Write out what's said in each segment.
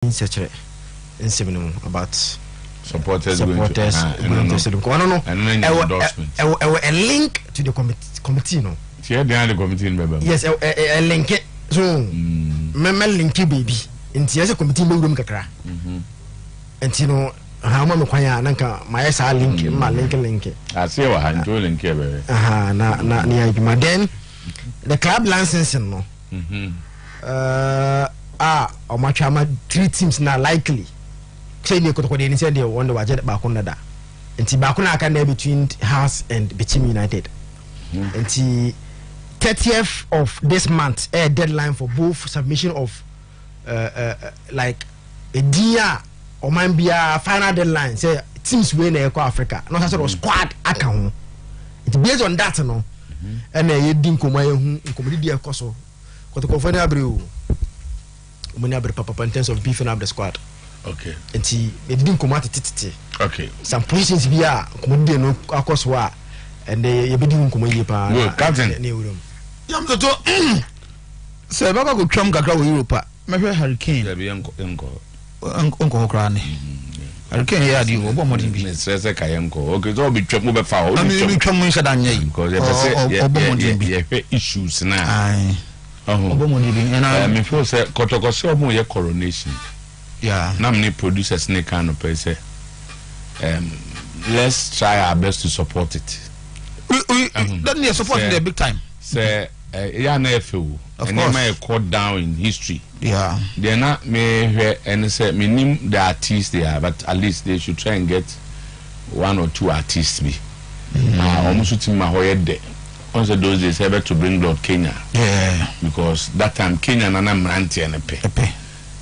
Insecure in seven about supporters going to a link to the committee. No, the committee member. Yes, a link. So, member linky baby. In the committee room kakra. And you know, how much nanka my SA link, my link. I see what I'm doing here. Na then the club licensing no. Or much 3 teams now likely. Say you could any say they wonder what Bakunda da. And Tibakuna can between House and Bichim United. And the 30th of this month, a deadline for both submission of like a dia or might be a final deadline. Say teams win Africa. Not a sort of squad account. It's based on that, no. And a didn't come who committee of Koso. Got to confirm Abreu. Papa in terms of beefing up the squad. Okay. And it didn't come out at okay. Some positions via community no akoswa and they didn't come here. Captain. Yam to say baba go tram kakra wo Europe. Me hurricane. There be uncle. Uncle Krani. Hurricane here di wo bomodin bi. Say kayenko. Okay, so be tram mo be fa. I mean tram mo shada nya because say issues na. Aye. Me feel say kotokose omo ye coronation. Yeah. Now many producers ne kind of say let's try our best to support it. We don't need support in the big time. Say yeah na feel and may cut down in history. Yeah. They not me hear and say me name the artists they are, but at least they should try and get 1 or 2 artists be. Almost to my hoye de. Also those days ever to bring Lord Kenya. Yeah. Because that time Kenya nana mranti and pay.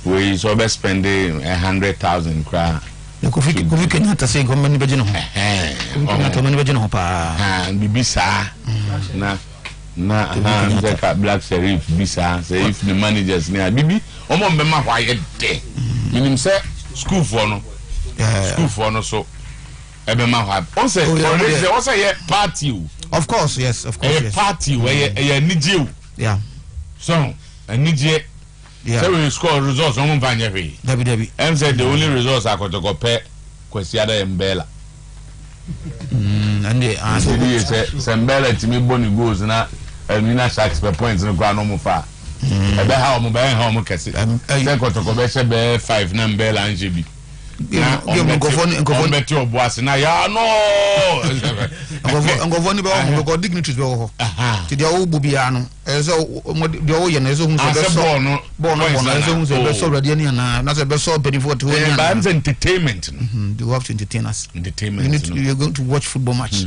We is over spending 100,000 kra. Kufi Kenya ta say government beje no ho. Government beje no ho pa. Bibisa. Na Zeka Black Sheriff bisa say if the managers near bibi omo mbema hwaye de. Minim say school for no. School for no so ebema hwa. On say party. Of course, yes, of course. A party where a nije. Yeah. So a nije. Yeah. So we score results on Vanyavi. Debbie. And said the only results I could go pay Quesiada and Bella. And the answer is Sambella to me Bonnie goes now and Nina Sharks per points in the ground no far. I bet how mobile home cassette. I got to go back 5 Nambella and GB. Yeah, bet your boss and I no. I'm going to go dignitaries to the old Bubiano. As the old and as born so ready and not a best so penny for 2 bands entertainment. You have to entertain us. Entertainment. You're going to watch football match.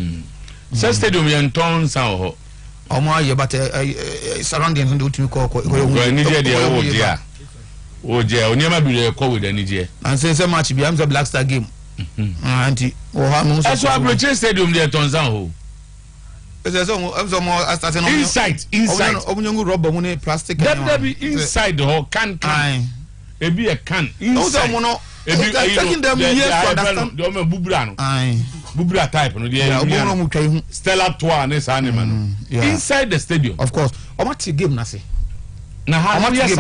So stadium in town so my but surrounding do to call oh dear, we never be call with any dear. And say so much behind the Black Star game. Auntie, that's why we stadium there turns out. Inside. Open rubber money plastic. That be inside the whole can. It be a can. Inside. Taking them years to understand. The Bubrano. Bubra type. Stella Toa and this animal. Inside the stadium. Of course. How much game Nasi? Now how much yes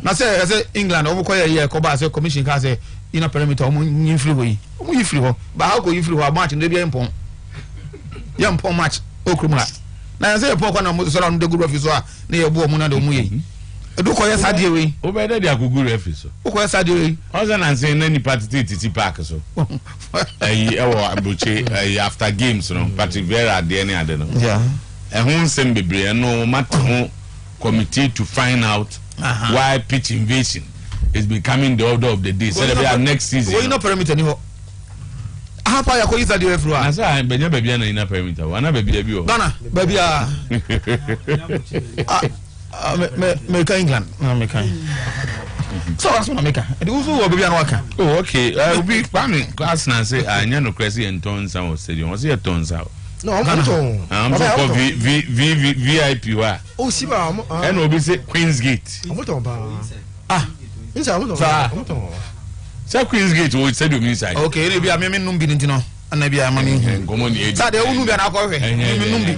na say England omo koye here ko ba say commission ka say ina perimeter omo yifri ho yi omo yifri ho ba how go yifri ho match no bia impon ya impon match okrumra na say impon ko na mo so na de guru office a na ye bu omo na de omo yi edu koye sadie we o be de aguguru office o koye sadie we o say na say na ni party titi park so e wo abuche after games no Patrick Vera de any ade no yeah e ho nsem bebre no matter committee to find out why pitch invasion is becoming the order of the day. So they are next season. We no perimeter ni ho. Apa ya ko isa di efru a. Asa benya baby na ina perimeter. Wana baby bi o. Bana baby a. Me ka England. Na me ka. So aso na me ka. E uzu wo baby na waka. Oh okay. Obi kwame class na say anya no crazy en tonsa o stadium. O say tonsa. No, I'm for VIP wa. Oh, see ba. And obi say Queen's Gate. Inside. Say Queen's Gate o stadium inside. Okay, e be am me num bi ntino. anabia mami sa de unu bia na akọ hwe num bi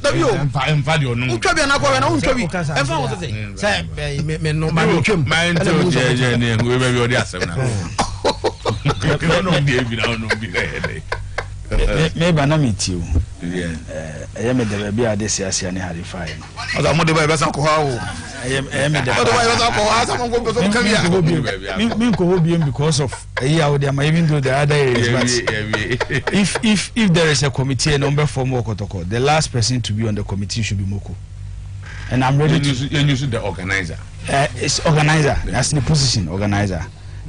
dabi o emfa de onu utwa bia na akọ hwe na untwa bi emfa wo say me no ma no twem ma nti je ne we be odi asem na no bi ebi na no bi me ba na metiu me de bia de siasia ne harify no oda mo de ba be san ko ha wo me de oda ba be san ko ha sa mo go so kan bia me ko hobi because of how they am even though the other areas but if there is a committee and number for Mokotoko, the last person to be on the committee should be Moko, and I'm ready to use the organizer. It's organizer, that's the position, organizer.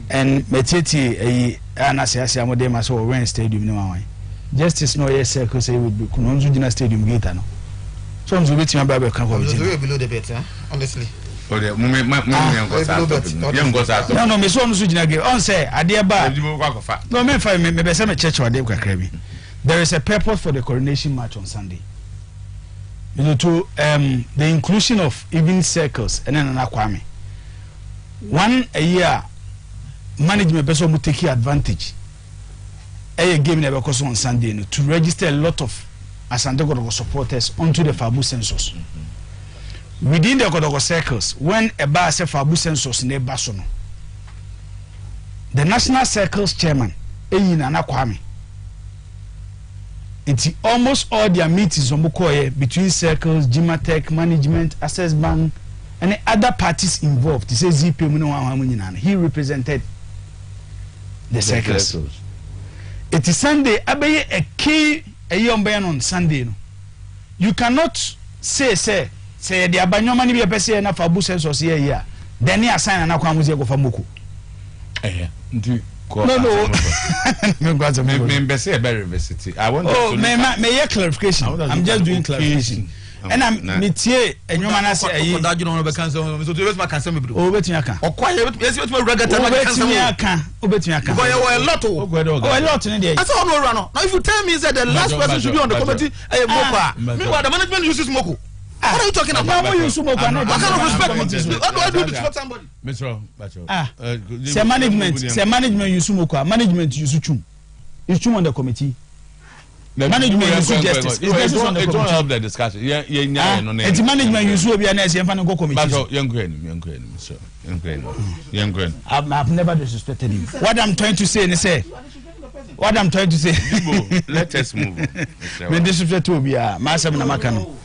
And Meteti Anasiasi Amodema so when stadium no justice no yes circle say would be Kunonjuna stadium gate no. So I'm waiting about the below the bed, honestly. No, me so no sujina ge. On say ade ba. No, me fa me be say me church ade kakra bi. There is a purpose for the coronation march on Sunday. You know, to the inclusion of even circles and then Kwame. One a year management person will take advantage. A game never cost on Sunday no, to register a lot of Asante Kotogo supporters onto the Fabu census. Within the Kotogo circles, when a bar se Fabu census ne basono, the national circles chairman, Eyina Kwame, it's almost all their meetings on Mukoye between circles, Jimatech, management, Access Bank, and other parties involved. He says he represented the circles. It is Sunday. Abaye a key a young man on Sunday. No, you cannot say the abanyo money be a person enough for buses or say yeah. Then he assign an aqua music of Amuku. No. I want. Oh, may clarification. I'm just doing clarification. And I'm Mitier and your man say that you don't cancel. So to my cancel me. Oh, bet you can. Or quiet. Yes, you will regret can. Oh, bet you can. A lot. Oh, a lot in the. That's all no run. Now, if you tell me that the last person should be on the committee, meanwhile, the management uses Moko. What are you talking about? What kind of respect? What do I do to support somebody? Say management use Moko. Management use Chum. Is Chum on the committee? Management use justice. It don't help the discussion. It's management use will be an SCM and go committee. Young I've never disrespected him. What I'm trying to say is let us move. When disrespect will be a massive Namakano.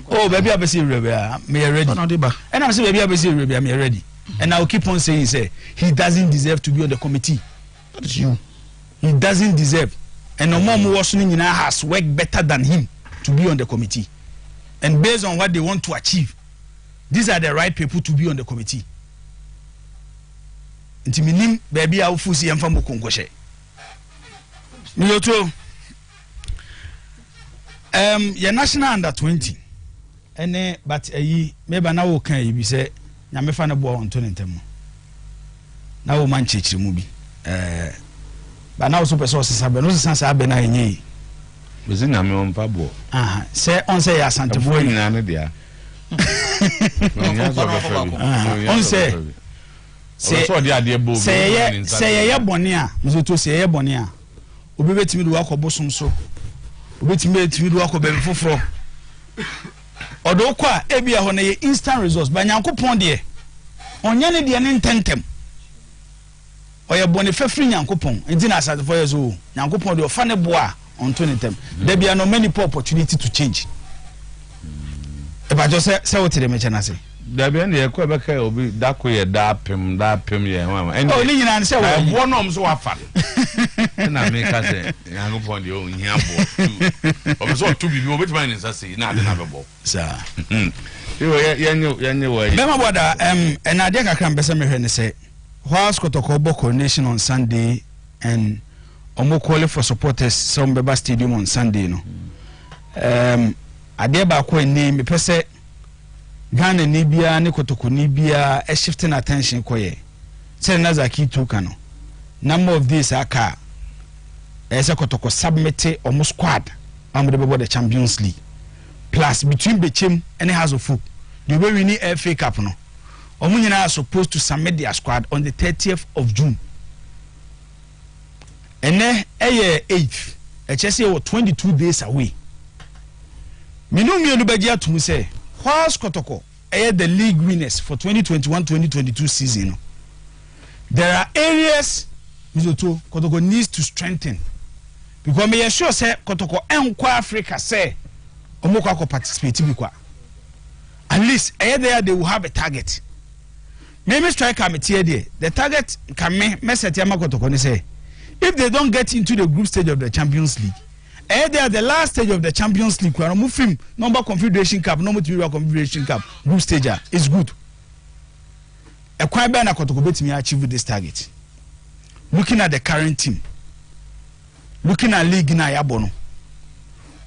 Oh, baby, I see Rebia, me ready. And I'm saying, baby, I see Rebia, me ready. And I'll keep on saying, say, he doesn't deserve to be on the committee. That is you. He doesn't deserve. And no more Washington has worked better than him to be on the committee. And based on what they want to achieve, these are the right people to be on the committee. Intiminim, baby, I'll fusi and famu kongoshe. Miyoto, your national under 20. And but maybe now can you be say, Yamefana boy on 20 temo. Now man church movie. But now super sources have been no sense have been any. Was in a me pabo. Say on say Asante boy in an idea. Say ya bonia, Muzo say ya bonia. Obi betimi do akobosom so. Obi betimi do akobe foforo. Odo kwa ebia ho na ye instant results ba Nyankopon de. Onya ne de ne ntentem. Oya boni fefri Nyankopon enti na asade for years o Nyankopon de ofa ne boa on to nentem there be no many opportunity to change e ba just say what the mention say there be na ekwa be kai obi da ko ye da pem ye mama oh ni nyina say wo no so wafa na me ka say Nyankopon de o hia bo o so to bi o betima ni say na ade na be bo sa yenye wo be ma boda and ade kakra mbese me hwe ne say whilst Kotoko coronation on Sunday and Omo call for supporters some Beba Stadium on Sunday no. Adeba ko ni me pese Ghana ni bia ne Kotoko ni bia a shifting attention koye. Say Nazaki tuka no. Number of these aka esa Kotoko submit Omo squad am the Champions League. Plus between Bechem and House of Folk. The way we need FA Cup no. Omunyina are supposed to submit their squad on the 30th of June. ene eye 8th echese wo 22 days away minu mienu beji atum say whilst Kotoko the league winners for 2021-2022 season. There are areas Mizoto Kotoko needs to strengthen because me sure say Kotoko enkwa Africa say omoko ko participate bikwa. At least there they will have a target. Maybe striker me tie there. The target can me set yama Kotoko ne say if they don't get into the group stage of the Champions League, they are the last stage of the Champions League. We are moving number Confederation Cup, number 3 Confederation Cup, group stage is good. A quite bad Kotoko bet me achieve this target. Looking at the current team, looking at league na yabono,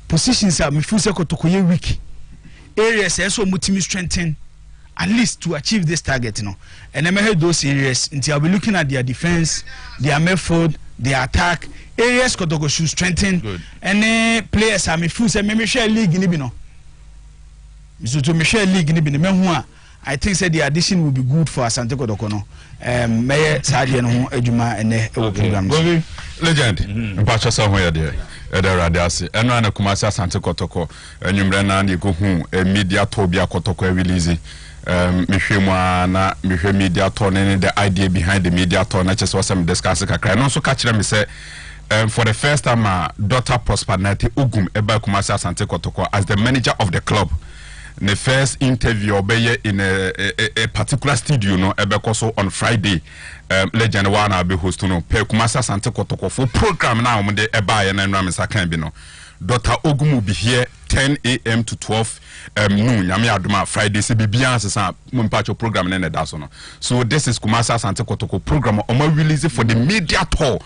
positions are me feel say Kotoko ye weak. Areas also mutimi strengthen at least to achieve this target, you know. And I may have those areas until I'll be looking at their defense, their method, their attack. Areas Kotoko should strengthen. Good. And players are me feel say me share league ni bi no. So to me share league ni bi no. I think say the addition will be good for Asante Kotoko no. May Sadia no adwuma ene program. Legend. Mpacha so ho ya there. Radiasi eno na Kumasi Asante Kotoko enwumre na na go hu media to bia Kotoko release mehwemu na mehwe media to ne the idea behind the media to na chese wasem discuss kakra no so ka kire me say for the first time Dr. Prosperity Ogum eba Kumasi Asante Kotoko as the manager of the club. The first interview obey in a particular studio no ebekoso on Friday. Legend one will be host no pe Kumasi Asante Kotoko for program now on the eba ya na nramisa kan bi no. Dr. Ogum will be here 10 a.m. to 12 noon. Yami aduma Friday se bibia sesa mpacho program na da so no. So this is Kumasi Asante Kotoko program omo release for the media tour.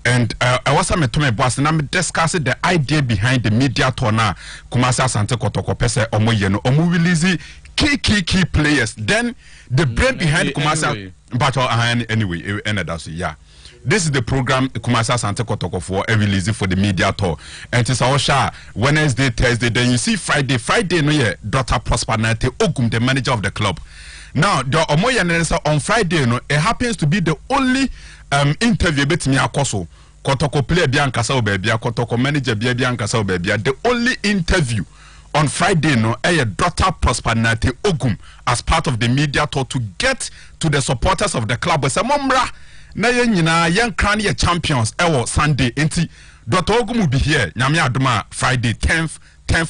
And I was a to my boss and I'm discussing the idea behind the media tour now. Kumasi Asante Kotoko pese omo yeno omo release key players. Then the brain behind Kumasi but anyway and that's yeah. This is the program Kumasi Asante Kotoko for a release for the media tour. And it's our Wednesday, Thursday, then you see Friday no yeah, Dr. Prosperity Ogum, the manager of the club. Now the omo on Friday no it happens to be the only interview betimi akoso Kotoko player bia nkasa obebia Kotoko manager bia nkasa obebia the only interview on Friday no Dr. Prosperity Ogum as part of the media tour to get to the supporters of the club say momra na yen nyina yen kran ye champions ewo Sunday enti Dr. Ogum will be here nyame adoma Friday 10th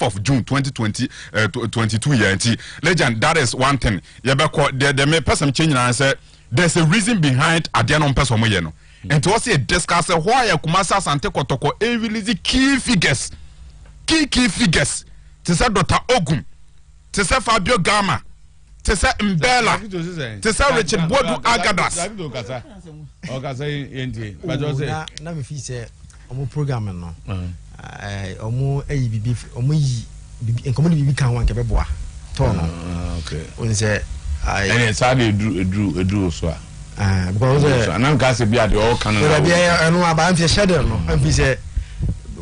of June 2022 year enti legend that is one thing yebeko the me person change na say there's a reason behind Adianon person mo ye no and to also discuss why Kumasi Asante Kotoko release key figures to say Dr. Ogum to say Fabio Gama to say Mbella to say Richard Bodu Agadas na me fi say omo program no omo bibi omo yi enkomo bibi kan wan ke beboa to no okay when say and so they drew so because and I'm gas be at the all can I know about am schedule no am fi say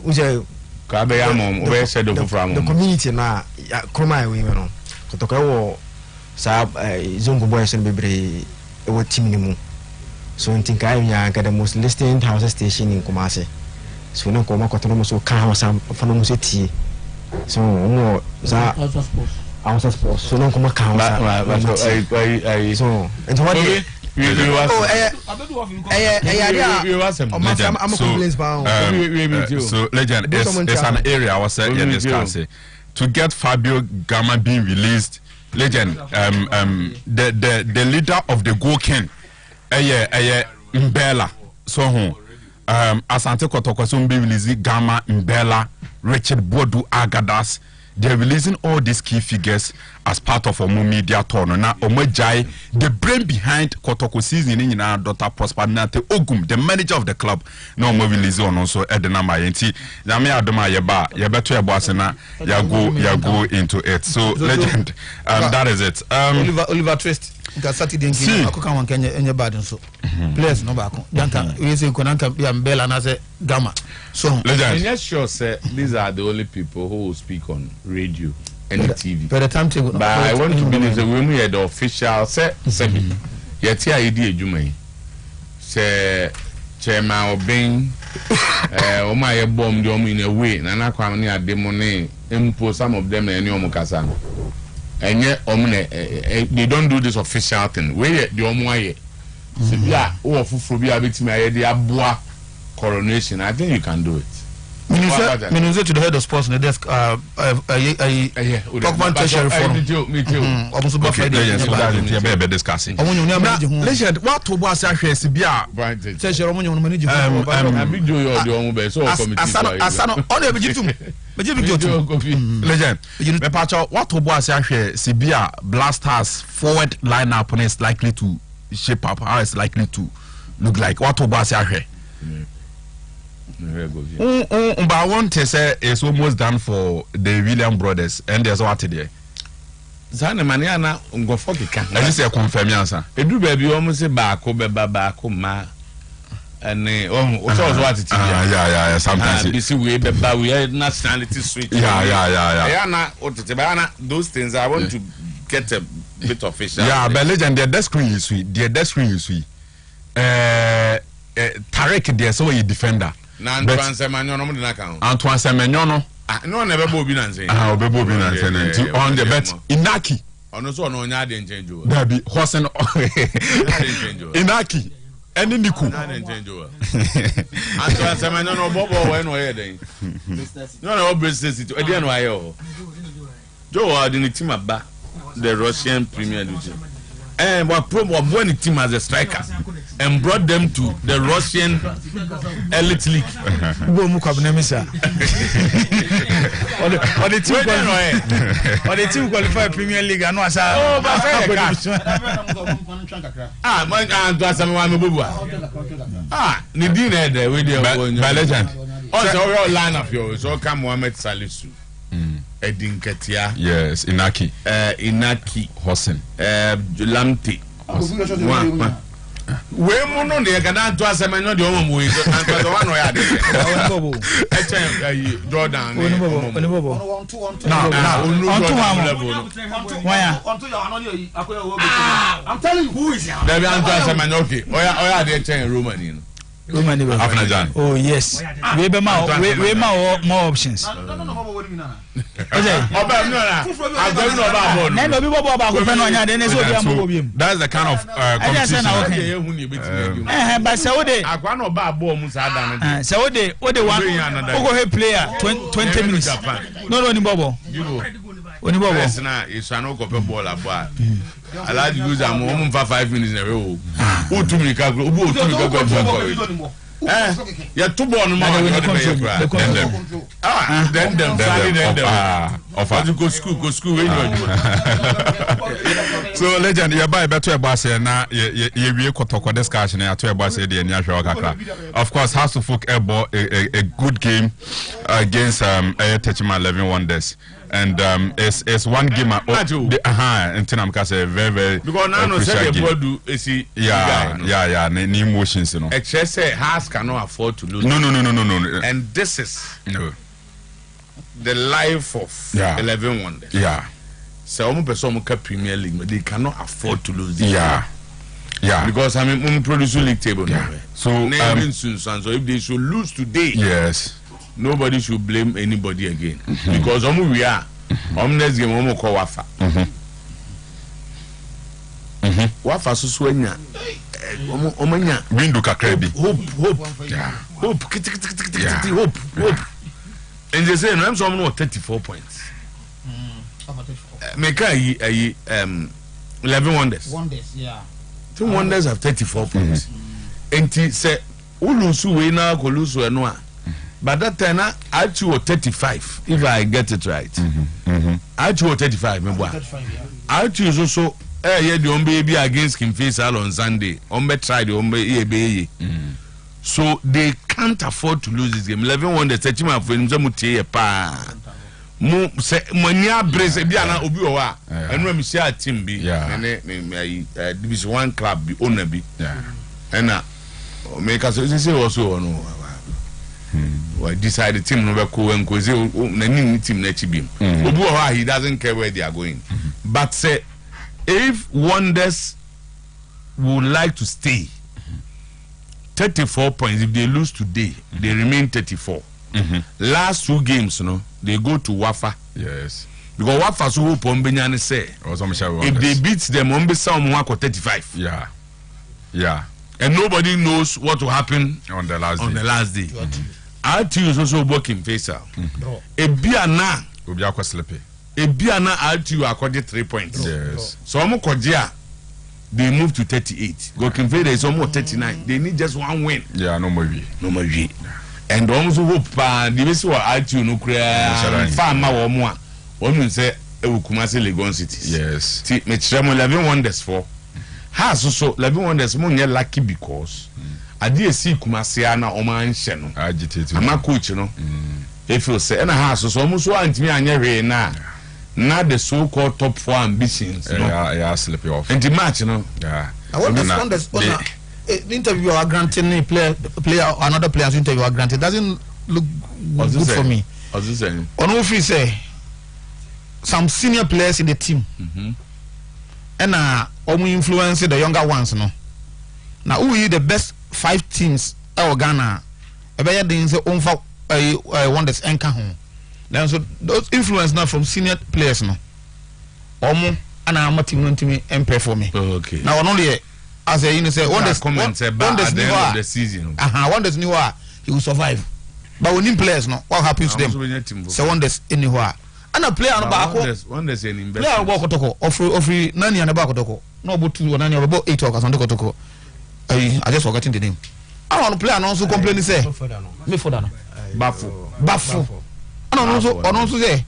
uje ka be ya mom we schedule from the community na kroma we no Kotoko wo sa zongo boys no bebre e wo team ni mu so ntinka ya ka the most listened house station in Kumasi so no ko makoto no so ka house fa no so tie so mo za house sports so no ko maka house I so and what so legend it's an area I was saying discussing to get Fabio Gama being released. Legend the leader of the Go King Mbella so Asante Kotoko so be releasing Gama Mbella Richard Bodu Agadas. They're releasing all these key figures as part of a media tour. Now, Omejai, the brain behind Kotoko season in Dr. Prosperity Ogum, the manager of the club. No more release on also at the number. Yami Adoma Yaba, Yabetu Yabasena, Yago into it. So, legend, that is it. Oliver Twist. Saturday in Akuka one Kenya in your bad so players no back. Danka, we say Konanka be Mbella and I say Gama. So, legend. Yes, sure, sir. These are the only people who will speak on radio and TV. For the timetable, but I want to believe that when we had the official say, yet here I did you may say Chairman Obeng o ma ye bomb the in a way na kwam ne ademone impo some of them any omukasa no enye omne they don't do this official thing we the omoaye so bia o fufuro bia betimi aye de aboa coronation. I think you can do it. Minister to the head of sports in the desk Talkman Treasury Forum. Me too. Almost about be discussing. Legend what to was ahwe se bia Treasury omonyo manage video your the omo be so committee. Asano on e bejitum. Legend me pacho what to was ahwe se bia Blasters forward lineup is likely to shape up, how it's likely to look like. What to was ahwe. But I want to say it's almost done for the William brothers, and there's what there. Zane maniana ngo fokika. I just say confirm answer. Edu baby almost say baako beba baako ma. Ane so what it yeah sometimes this way beba we nationality switch. Yeah. Na otete those things I want to get a bit official. Yeah, but Legend the desk screen is sweet. The desk screen is sweet. Tarek there so a defender. Na Antoine Semenyo no mo na kan. Antoine Semenyo no. No na be obi na nsen. Obi na nsen. On the bet Inaki. Ono so no nya de change o. Dabi Hosen Inaki. Eni Niku. Na de change o. Antoine Semenyo no bobo we no ye den. No na business it. E dey no aye o. Joe had the team aba the Russian Premier League. And what won the team as a striker and brought them to the Russian elite league. On the team qualified Premier League, I know. Nidine by legend. Also, your line of yours, so come Mohamed Salisu. Edinketia. Yes, Inaki. Inaki. Hosen. Lamti. We mono ne gana to Semenyo de omo we and to one no ya de. Jordan. I'm telling you who is here. There be Semenyo okay. Oya de chen Romani. Oh yes. We be more options. That's the kind of competition. Player 20 minutes. No, Bobo. Yes, na isano ko pe ball aba. Alaji use am o for 5 minutes na we o. O tu mi ka go, o tu mi ka go. Ya tu ball no ma then offer to go school when you. So legend you buy better boss na ye wie kotoko discussion ya to boss dey ni ahwe kakra. Of course House of Folk a good game against Sometymer 11 Wonders. And it's one game until I'm say very because now no say the board do see the emotions, you know. Excess House cannot afford to lose. No. And this is the life of 11 Wonders. Yeah. So almost person Premier League, but they cannot afford to lose. Yeah. Because I mean produce league table now. So so if they should lose today, yes. Nobody should blame anybody again because we are next game call Wafa. Wafa so nya omanya window kakrebi hope and they say no am some 34 points make 11 Wonders yeah 2 Wonders have 34 points and say ulusu we na ko lusu eno a. But that time, I was 35, if I get it right. I was 35, remember? I was also, the baby against Kim Faisal on Sunday. Tried the so they can't afford to lose this game. 11 Wonders, Sometymer for him, Mutie, pa. Mania brace, Biana Obiwa, and when we see a team be, and Division 1 club be owner be. And now, make us also no. Well, decide the team no go and go team next beam. He doesn't care where they are going. But say if Wonders would like to stay, 34 points. If they lose today, they remain 34. Last 2 games, they go to Wafa. Yes. Because Wafa so hope on Benyani say. If they beat them, on be some 35. Yeah. Yeah. And nobody knows what will happen on the last day. RTU is also working Faisal. Ebiana Obiakwa sleepy. Ebiana RTU accorded 3 points. Yes. So Omokodia they move to 38. Working Faisal is almost 39. They need just 1 win. Yeah, no more. And also hope the best wa RTU no clear farmer or more. One say Kumasi Legon City. Yes. Me chemo 11 wonders for. Has also 11 wonders more lucky because I did see Kumasiana or my channel. Agitated. I'm a coach, If you say, and a house was almost one to me and you're now. Not the so called top 4 ambitions. Yeah, slip you off. And the match, Yeah. I want the interview are granting player another player's interview are granted. Doesn't look good for me. What's this saying? On if we say some senior players in the team. And influence the younger ones, Now who are the best 5 teams in Ghana? About the say wonders enka home. Now so those influence now from senior players, and I'm team empire for me. Okay. Now only as a say wonders comments about at the end of the season. Wonders knew he will survive. But when players what happens to them? So wonders anywhere. And a player on back wonders in investment. Player walk toko offer nani on the back toko. No about 2 or 9 or about 8 talkers on the toko. I just forgetting the name. I want to play and also complain say me for that. Bafu. And also say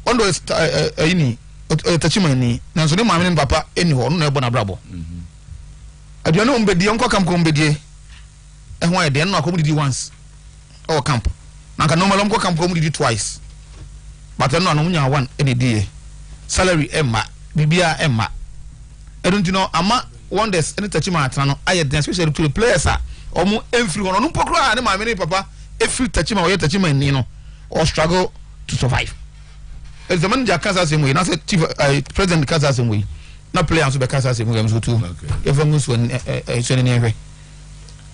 on those ini tachima ni na so dem amene papa eni ho no ebo na brabo. Aduane o mbedi onko camp ko mbedi e ho e de no akomu didi once or camp. Na ka normal onko camp ko didi twice. But no munya 1 any day. Salary emma, bibia emma. I don't know ama wonders any tachima atano aye especially to the players omo emfiri hono no pokra na ma me papa every tachima or tachima ni no or struggle to survive. As the manager Kansas same way, na say chief president Kansas same way. Na players be Kansas same way so too. If I'm so anyway.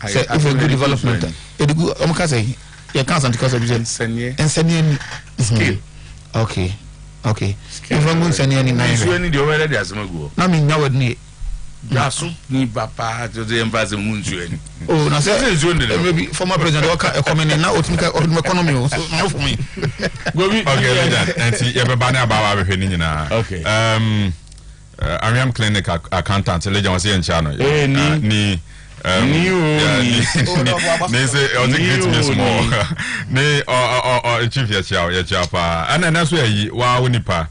Say if a good development. E dey good am ka say you can't because of ensenye skill. Okay. If I'm going to send any nine. So any the over there asema go. Na me nya word ni. Yaso ni papa to the embassy munzu any. Oh, na say maybe former president waka comment na otumika economy so no for me. Go be okay then. And see you be ban about we hwe ni nyina. Okay. Ariam clinic accountant legend was here in channel. Ni they say I was great me small. Ne or chief ya chapa. And then that's where wa wonipa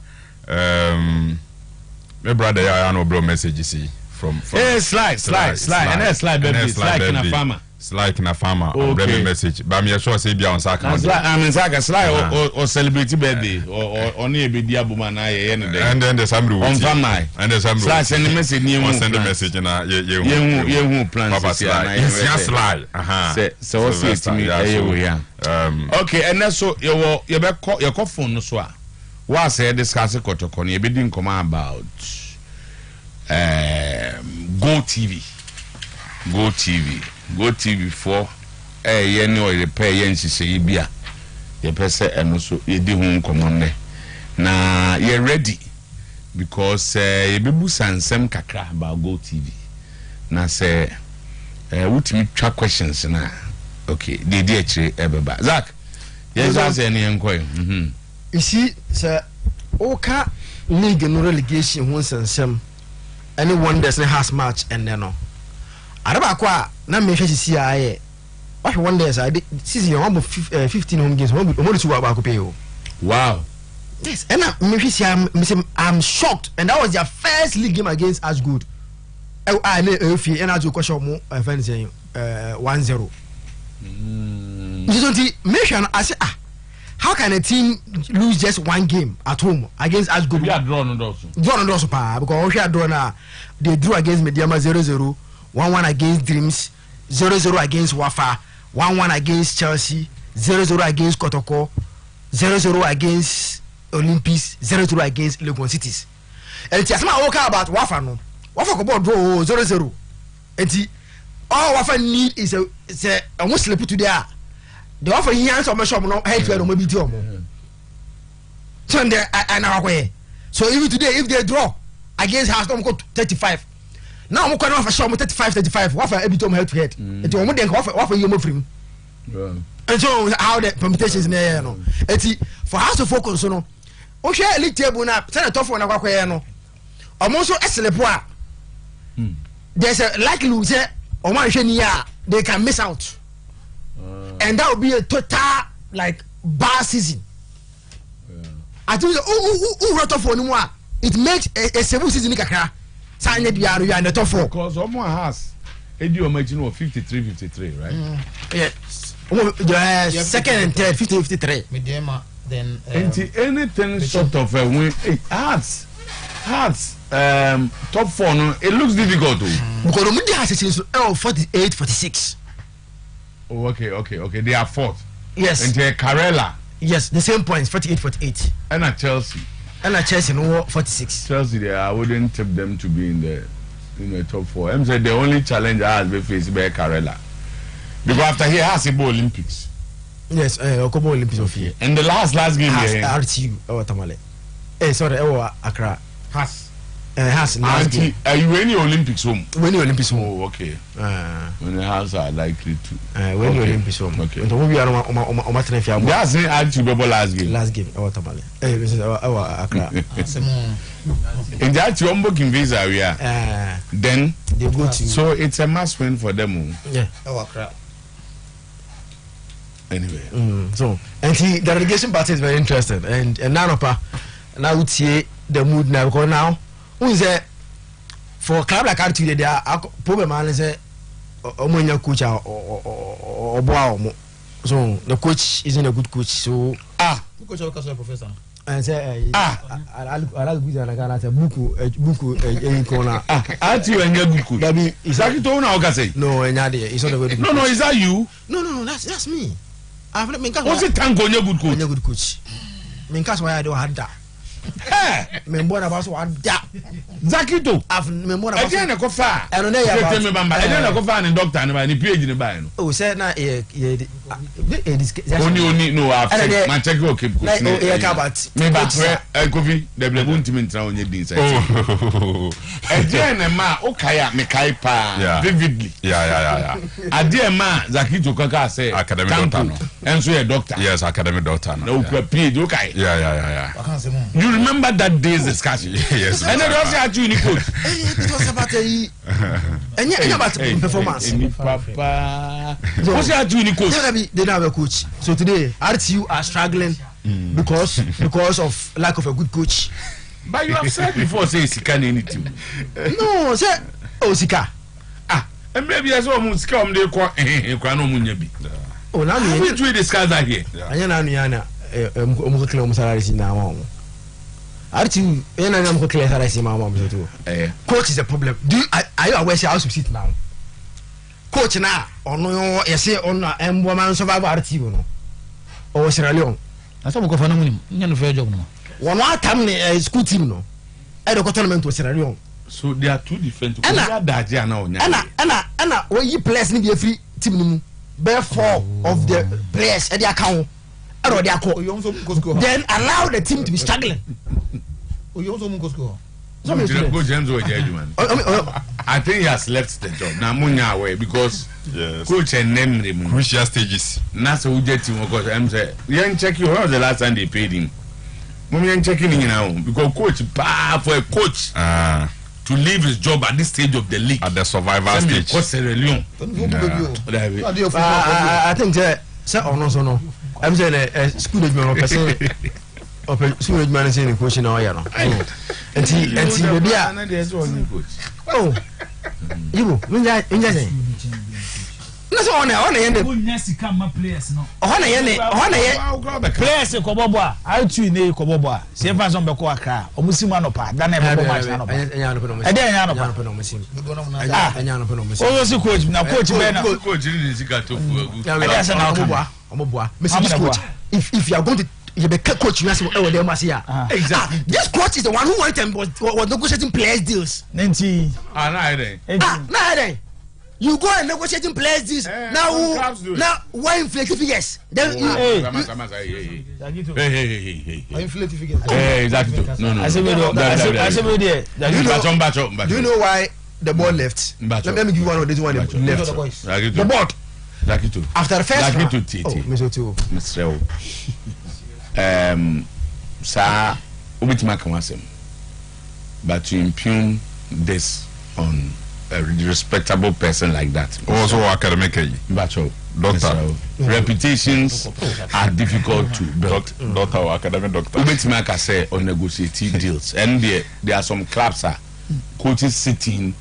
my brother ya no bro message see from slide and that's slide baby slide in a farmer. Like in a farmer or message. But me sure say be on Saka. I mean Saka slide or celebrate birthday or only be diabuma na and then the Samru on farmer and the Samru slide send the message you send the message na you plan slide so what's it to me okay and that's so your phone no so what say discuss kotoko na be din come about Go TV 4 ye ne o repair ye nhihye bia ye pese eno so ye di hu nkomonne na ye ready because ye bebu sansem kakra about Go TV na say wutimi twa questions na okay they dey akire ebeba Zach ye just say ne enkoy you see sir oka league no relegation hu sansem anyone that's has match and then no araba kwa na me hwe sisi aye what wonders I did season 15 home games mo do ba ko pay o wow yes and me hwe I'm shocked and that was their first league game against as good I feel and as question mo fan saying 1-0 you don't me hwe I say how can a team lose just 1 game at home against as good? We are drawn on those pa because we are drawn they drew against Mediama 0-0, 1-1 against Dreams, 0-0 against Wafa, 1-1 against Chelsea, 0-0 against Kotoko, 0-0 against Olympics, 0-0 against Legon Cities. And it's just about Wafa no. Wafa ko draw 0-0. And all what I need is a almost slip today. The offer he answer my shop no head to no be to Sunday an hour way. So even today if they draw against House don't go 35. Now I'm going to offer shop 35 what for every time head to head. It will then offer you more free. And so how the permutations there no. For House to focus so no. O share league table na say the tough one na kwakwa no. Almost so eslepo a. There's a likelihood say o man hwe ni a they can miss out. And that will be a total like bad season. I think who wrote off on one it makes a seven season kakra. Sign it you are in the top 4 because someone has Eddie Omachino 53 right? Yes. Second and third 53. Then anything short of a win hearts top 4 no it looks difficult because Omundi has a 48 46. Oh okay they are 4th. Yes. And Carella. Yes, the same points 48 and at Chelsea no 46. Chelsea I wouldn't tip them to be in the top 4. I'm saying the only challenge I has been faced by Carella because after he has a Olympics. Yes, Okobo Olympics of here. And the last game here RTU Tamale. Sorry, Accra. Has last game. Are you any Olympics home? When the Olympics home. Oh, okay. When the House are likely to. When the Olympics home. Okay. And we are on that's the RTU last game. Last game, Tamale. Accra. In that you booking visa area. Then they go to. So it's a must win for them. Yeah. Accra. Anyway. So and the relegation party is very interesting and now we see the mood now because now who is there for a club like RTU they are problem is omonya coach or so the coach isn't a good coach so coach or professor and say I like good and I say buku corner RTU and good coach that be is that you now say no it's not a good no is that you no that's me I've not been what's it tank on your good coach Minkas why I don't have that. Member about what that Zakito. I've member about again a cofa. I don't know about me bamba. I don't know cofa and doctor and my PhD in buy no. Oh say na only no I've my check okay like about me ba coffee the blebunti tra onye din say. Again ma okaya me kai pa vividly. Yeah. Ade ma Zakito kaka say academic doctor no. Enso a doctor. Yes, academic doctor no. No PhD okay. Yeah. You remember that day's discussion? Yes. And then also at you, coach. It was about about performance. Papa. What's at you, coach? They don't have a coach. So today, RTU are struggling because of lack of a good coach. But you have said before, say Sika anything. No, say Sika. And maybe as well, Sika on the Quano Munyabi. Oh, now we discuss that here. Ayana. RTU coach is a problem. Are you aware how to sit now? Coach now on you say on and woman survive RTU no or Sierra Leone. That's what go no fair job no. One time school team no. I don't tournament to Sierra Leone. So there are two different and when you players need a free team no. Bear 4 of the players at the account. Then allow the team to be struggling. I think he has left the job now. Munya away because coach and name crucial stages. Nasa ujeting because I'm saying you check you how the last time they paid him. Mummy checking in now because coach for a coach to leave his job at this stage of the league at the survival stage. I think say no. I'm saying school education person school education is coaching now ya no. Enti baby oh you minja say no so on yende sika ma players no on yende players ko bobo a RTU ne ko bobo a se fa so be ko aka omusimu anopa da na be bobo match anopa enya no pe no musim enya no pe no musim o so coach na coach be na coach ni sika to fu agu enya se na omoboa Mr. coach if you are going to you be coach you say oh dem say exactly this coach is the one who was negotiating players deals nenti na You go and negotiating players this now why inflated figures? Then hey. Inflated figures. Hey, exactly. No. Do you know why the ball left? Let me give you one of these one left. The board. After the first round. Mr. Sir, but to impugn this on a respectable person like that. Also academic. Doctor. Reputations are difficult to build. Doctor or academic doctor. Ubetimaka say on negotiating deals. And there are some clubs coaches sitting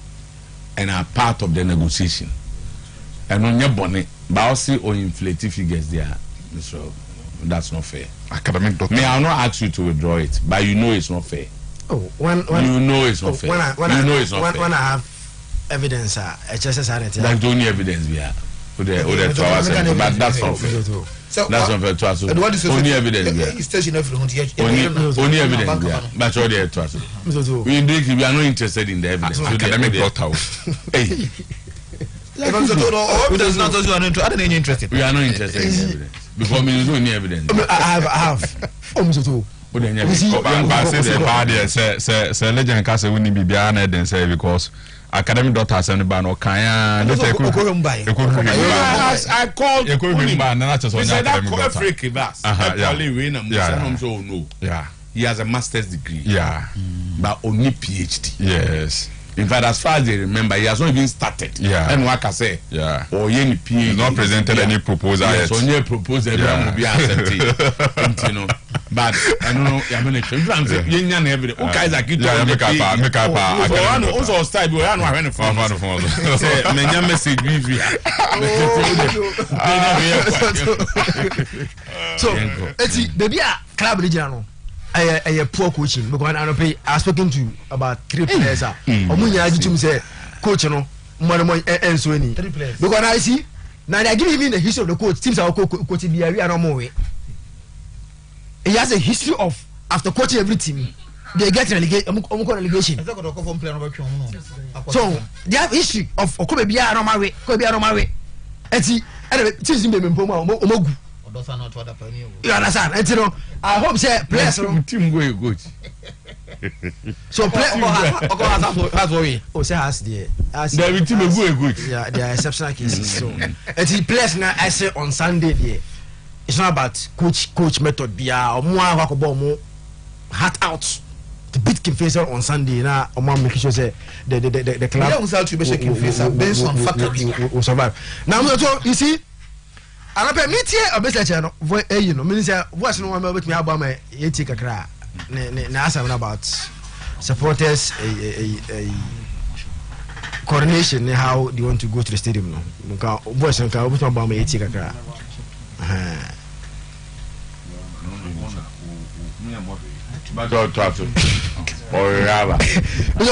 and are part of the negotiation. And on your bonnet, but also on inflated figures there. So that's not fair. Academic doctor. May I not ask you to withdraw it, but you know it's not fair. When you know it's not fair. When I have evidence, HSS that's the only evidence we have. But that's not fair. That's not fair to us. Only evidence we have. Only evidence we have. But all the to us. We are not interested in the evidence. Academic doctor. Hey. We are not interested. We are not interested in the evidence because we don't need evidence. I have. Say legend can say we need be an evidence because academic doctors and ban or can I called he has a master's degree. Yeah. But only PhD. Yes. In fact, as far as they remember, he has not even started. Yeah. And what I say, yeah. Or any PhD. He's not presented any proposal yet. So any proposal will be accepted. You know. But I don't know. I'm going to try. I'm saying, you know, every. Okay, is a kid. Yeah, make up. Also, style. We are not having fun. Say, many message we. So, it's baby, club regional. I poor coaching because I spoken to about 3 players. Say coach no more and so any. Because I see now they give me the history of the coach. Teams are coaching the area no more. He has a history of after coaching every team they get relegation. So they have history of Okobe Bia no way. Eti teams be mpoma omogu. You understand? And you know, I hope say players team go good. So players has worry. Oh, say has the team go good. Yeah, there are exceptional cases. So and the players now I say on Sunday there. It's not about coach method bia or more heart out to beat Kingfisher on Sunday now or more make sure say the club based on factory will survive. Now you see I don't meet here a best channel. You know, minister, what's no one about me about my take a cry. About supporters a coordination how they want to go to the stadium. No, boys and car about my take a cry.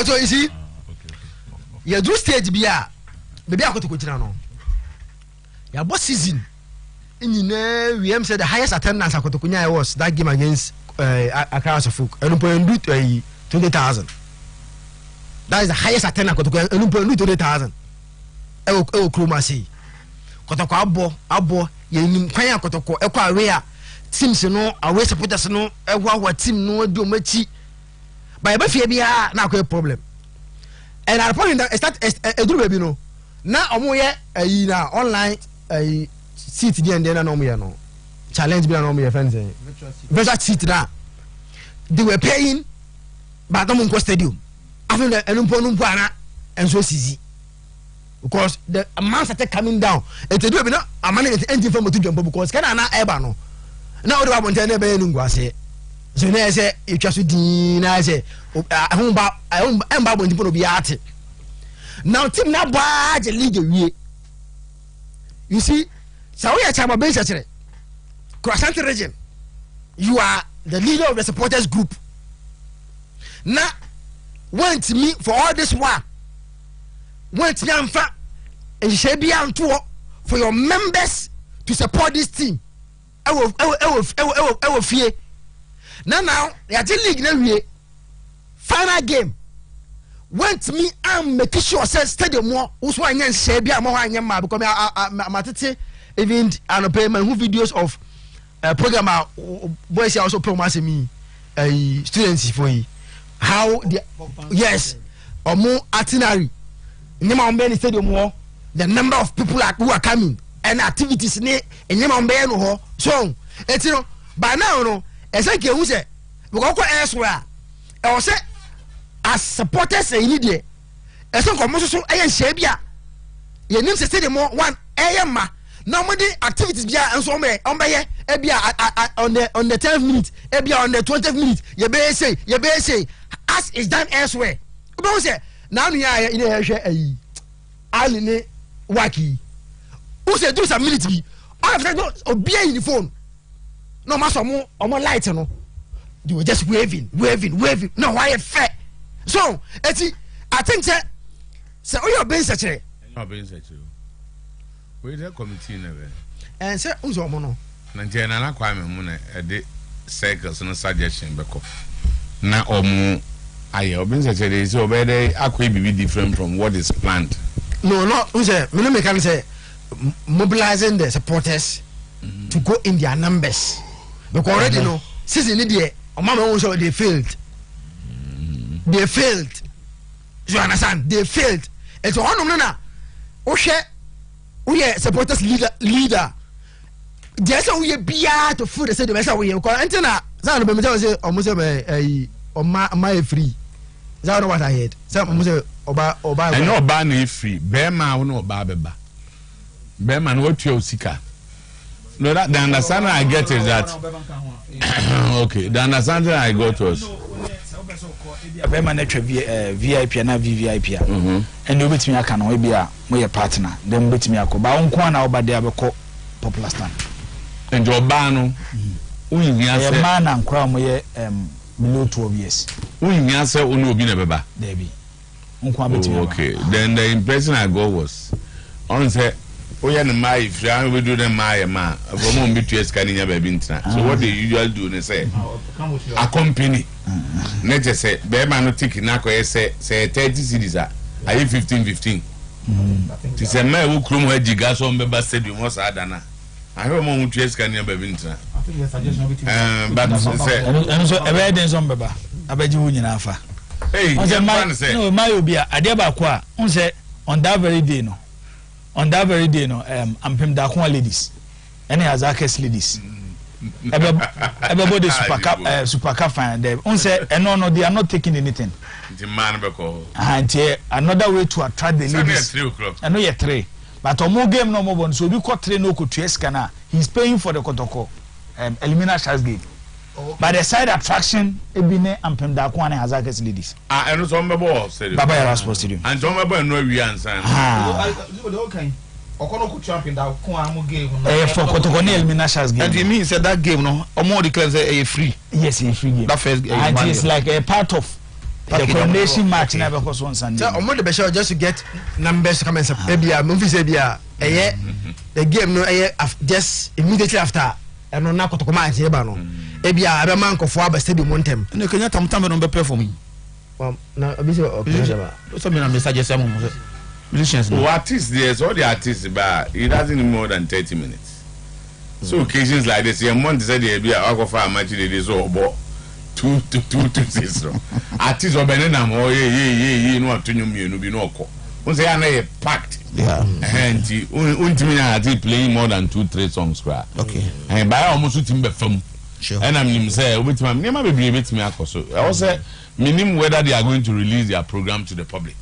So you see, you do stage be a baby I go to Kuchino. Your boss season. We said the highest attendance I was that game against Accra Suffolk. And 20,000. That is the highest attendance I 20,000. Ewo Kroma say. Kotoko abo ye nim kwan akotoko ekwa away teams no away supporters no ewa team no do machi. But ebe fie bia na akwa problem. And at the point that start eduru baby no. Na omo ye na online seat the and then no challenge be no me friends virtual seat na they were paying but no go stadium after the enumpo ana and so easy because the amount started coming down and to do be no amana engine from to jump because can na eba no na o do abonte na be nu ngwase so na say e twa so din na say ahun ba bonti no be ate now team na ba je league wie you see so we are Chama Benchachere, Croissant region. You are the leader of the supporters group. Now, want me for all this while. Want me and Shebi and tour for your members to support this team. I will fear. Now, they are league now. Final game. went me am make sure say stadium mo so anya share bia mo anya ma because matete even an pay my videos of program boys also promise me students for how the yes omo itinerary nyama on be stadium ho the number of people who are coming and activities ni nyama on be no ho so etino by now no esake hu say because elsewhere e was say as supporters e need there eso ko mo so e nhia bia ye nim say stadium one e ma na mo dey activities bia enso on be ye e bia on the 10th minute e bia on the 20th minute ye be say as is done elsewhere we say na anu ya ina ye hwe ayi ali ne waki who say do some minute bi all of them obia in the phone no ma so mo light no they were just waving no why fair so eti I think say oyo ben sechere no ben sechere we dey committee na be and say unzo mo no na je na kwa me mu na e de circles no suggestion beko na omu aye oben sechere is obede akwa bibi different from what is planned no unse me no can say mobilizing the supporters to go in their numbers because already no season ni there mama won say they failed you understand they failed and so on na o hwe we supporters leader just we bia to food say the say we because antina say no be say omo say my free that what I heard say omo say oba and no oba na free be ma wo no oba beba be ma no Otuo osika no that the understanding I get is that okay the understanding I got was be ma na twa VIP na VVIP and obetimi aka no be a mo partner then obetimi akoba wonko na oba de abeko popular stand and oba no unyia se man and kra mo ye below 12 years unyia se onu obi na beba there be wonko abetimi okay then the impression I got was on say oya na mai fra we do them mai ma for mo mbi tues kan nya ba bi ntina so what they usually do they say accompany na je say be ma no tick na ko say 30 cedis a 15 ti say ma wo krom ha giga so mbeba stadium mo sa adana ahwe mo tues kan nya ba bi ntina but say and so evidence on beba abaji wo nyina afa hey no my obi a ade ba ko a on say on that very day no ampem da kwa ladies any Azakes ladies everybody super cup final there on say no they are not taking anything the man beko another way to attract the ladies 3 o'clock I know you 3 but omo game no mo so we got 3 no ko tueska na he's paying for the kotoko elimination game but the side attraction ebine ampem da kwa na Azakes ladies and so mbebo stadium Baba Yara Sports Stadium and so mbebo no wi ansan okay okono ku champion da kwa am game for kotoko na elimination game and it means that game no omo declare say free yes a free game that first game and it's like a part of the coronation match na be cause on Sunday so omo the be sure just to get numbers to come and say bia mo fi say bia the game no just immediately after and no na kotoko match e ba no ebia abe man kofo aba stadium montem na Kenya tamtam no be perform na obi say okay ba so me na message say mo musicians no artists there's all the artists but it doesn't need more than 30 minutes so occasions like this your month said there be a go match dey so obo 2 to 6 no artists obene na mo ye no atunyo mienu bi no okọ won say na ye packed yeah and untimi na artist playing more than 2-3 songs cra okay and by almost timbe fam sure and I'm say obetima nema be betimi akoso I say minim whether they are going to release their program to the public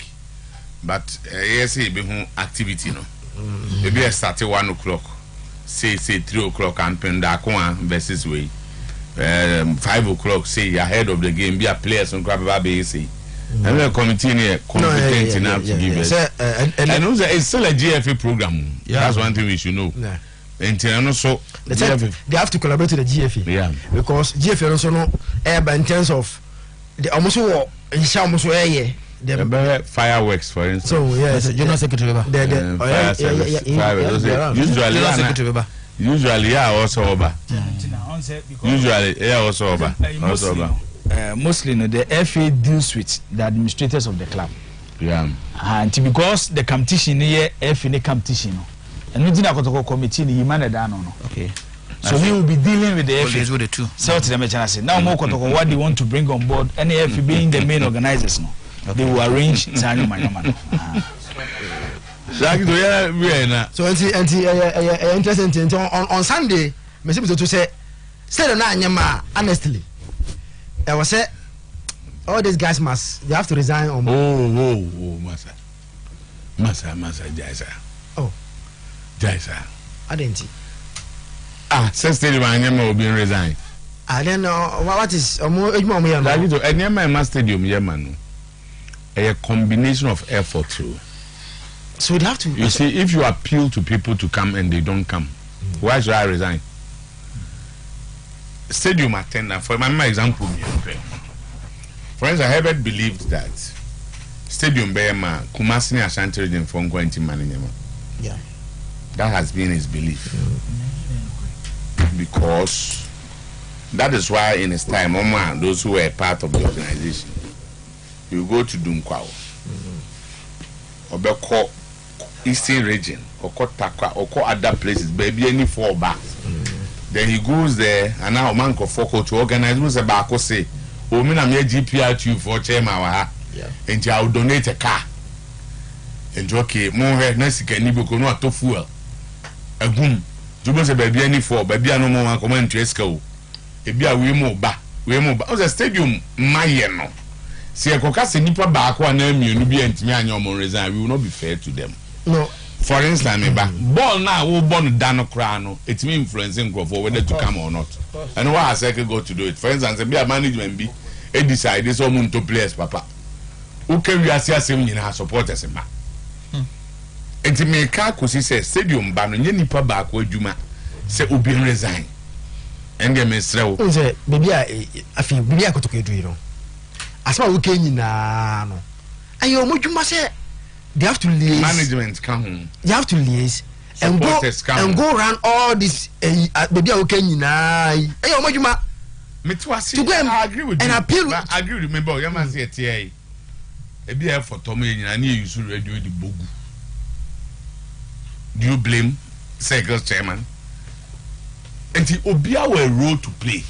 but yes e be hu activity no e be start 1 o'clock say 3 o'clock and penda kwa versus way 5 o'clock say ahead of the game be a players on grab be say and the committee here competent enough to give us and also it's still a GFA program that's one thing we should know and so they have to collaborate with the GFA because GFA also no in terms of the almost almost the fireworks for instance so yes general secretary usually yeah also over usually yeah also over mostly the FA deals with the administrators of the club. Yeah. And because the competition here, FA competition, and we didn't go to committee, he managed that no. Okay. So we will be dealing with the FA. With the two. So to the say now more what they want to bring on board, and the FA being the main organizers, no, they will arrange Sanyo Manyaman. So interesting on Sunday, Mr. to say the Nyama honestly. I was say all these guys they have to resign on. Oh, Massa, Jaisa. Oh, Jaisa. I didn't. Stadium Nyama will be resign. I don't know what is Nyama Stadium Yemanu. A combination of effort too. So they have to. You see, if you appeal to people to come and they don't come, why should I resign? Stadium attendant, for my example, for instance, Herbert believed that Stadium Bayama, Kumasi Ashanti region from going to Mananyama. Yeah. That has been his belief. Because that is why in his time, those who were part of the organization, you go to Dumkwao, or Eastern region, or Takwa, or other places, baby, any four bars. Then he goes there, and now Manko Foko to organize what's about to say, oh, me, I'm here GPR2 for chairman, and I'll donate a car. And okay, more next can you go not to fuel. A boom, you must have baby any four, baby, no more comment to Esco. If you are we move back, the stadium, my no. See, a caucus nipa back one name you be and me and your more resign, we will not be fair to them. No. For instance, ball now who born Dano Crano, it's me influencing for whether to come or not. And why I say go to do it. For instance, be a management be a decide this woman to players, papa. Who can we assess him in her supporters? And to make a cosi say stadium ban and any pub back where Juma say Ubi resign. And get me slow. Maybe I feel maybe I could do it. As far as we can no. And you must say they have to liaise. Management come. They have to liaise and go around all this. Maybe I can I agree with you. And appeal. I agree. Remember, you must say TA. A beer for Tommy and I knew you should redo the bogu. Do you blame Circus Chairman? And the Obia were a role to play.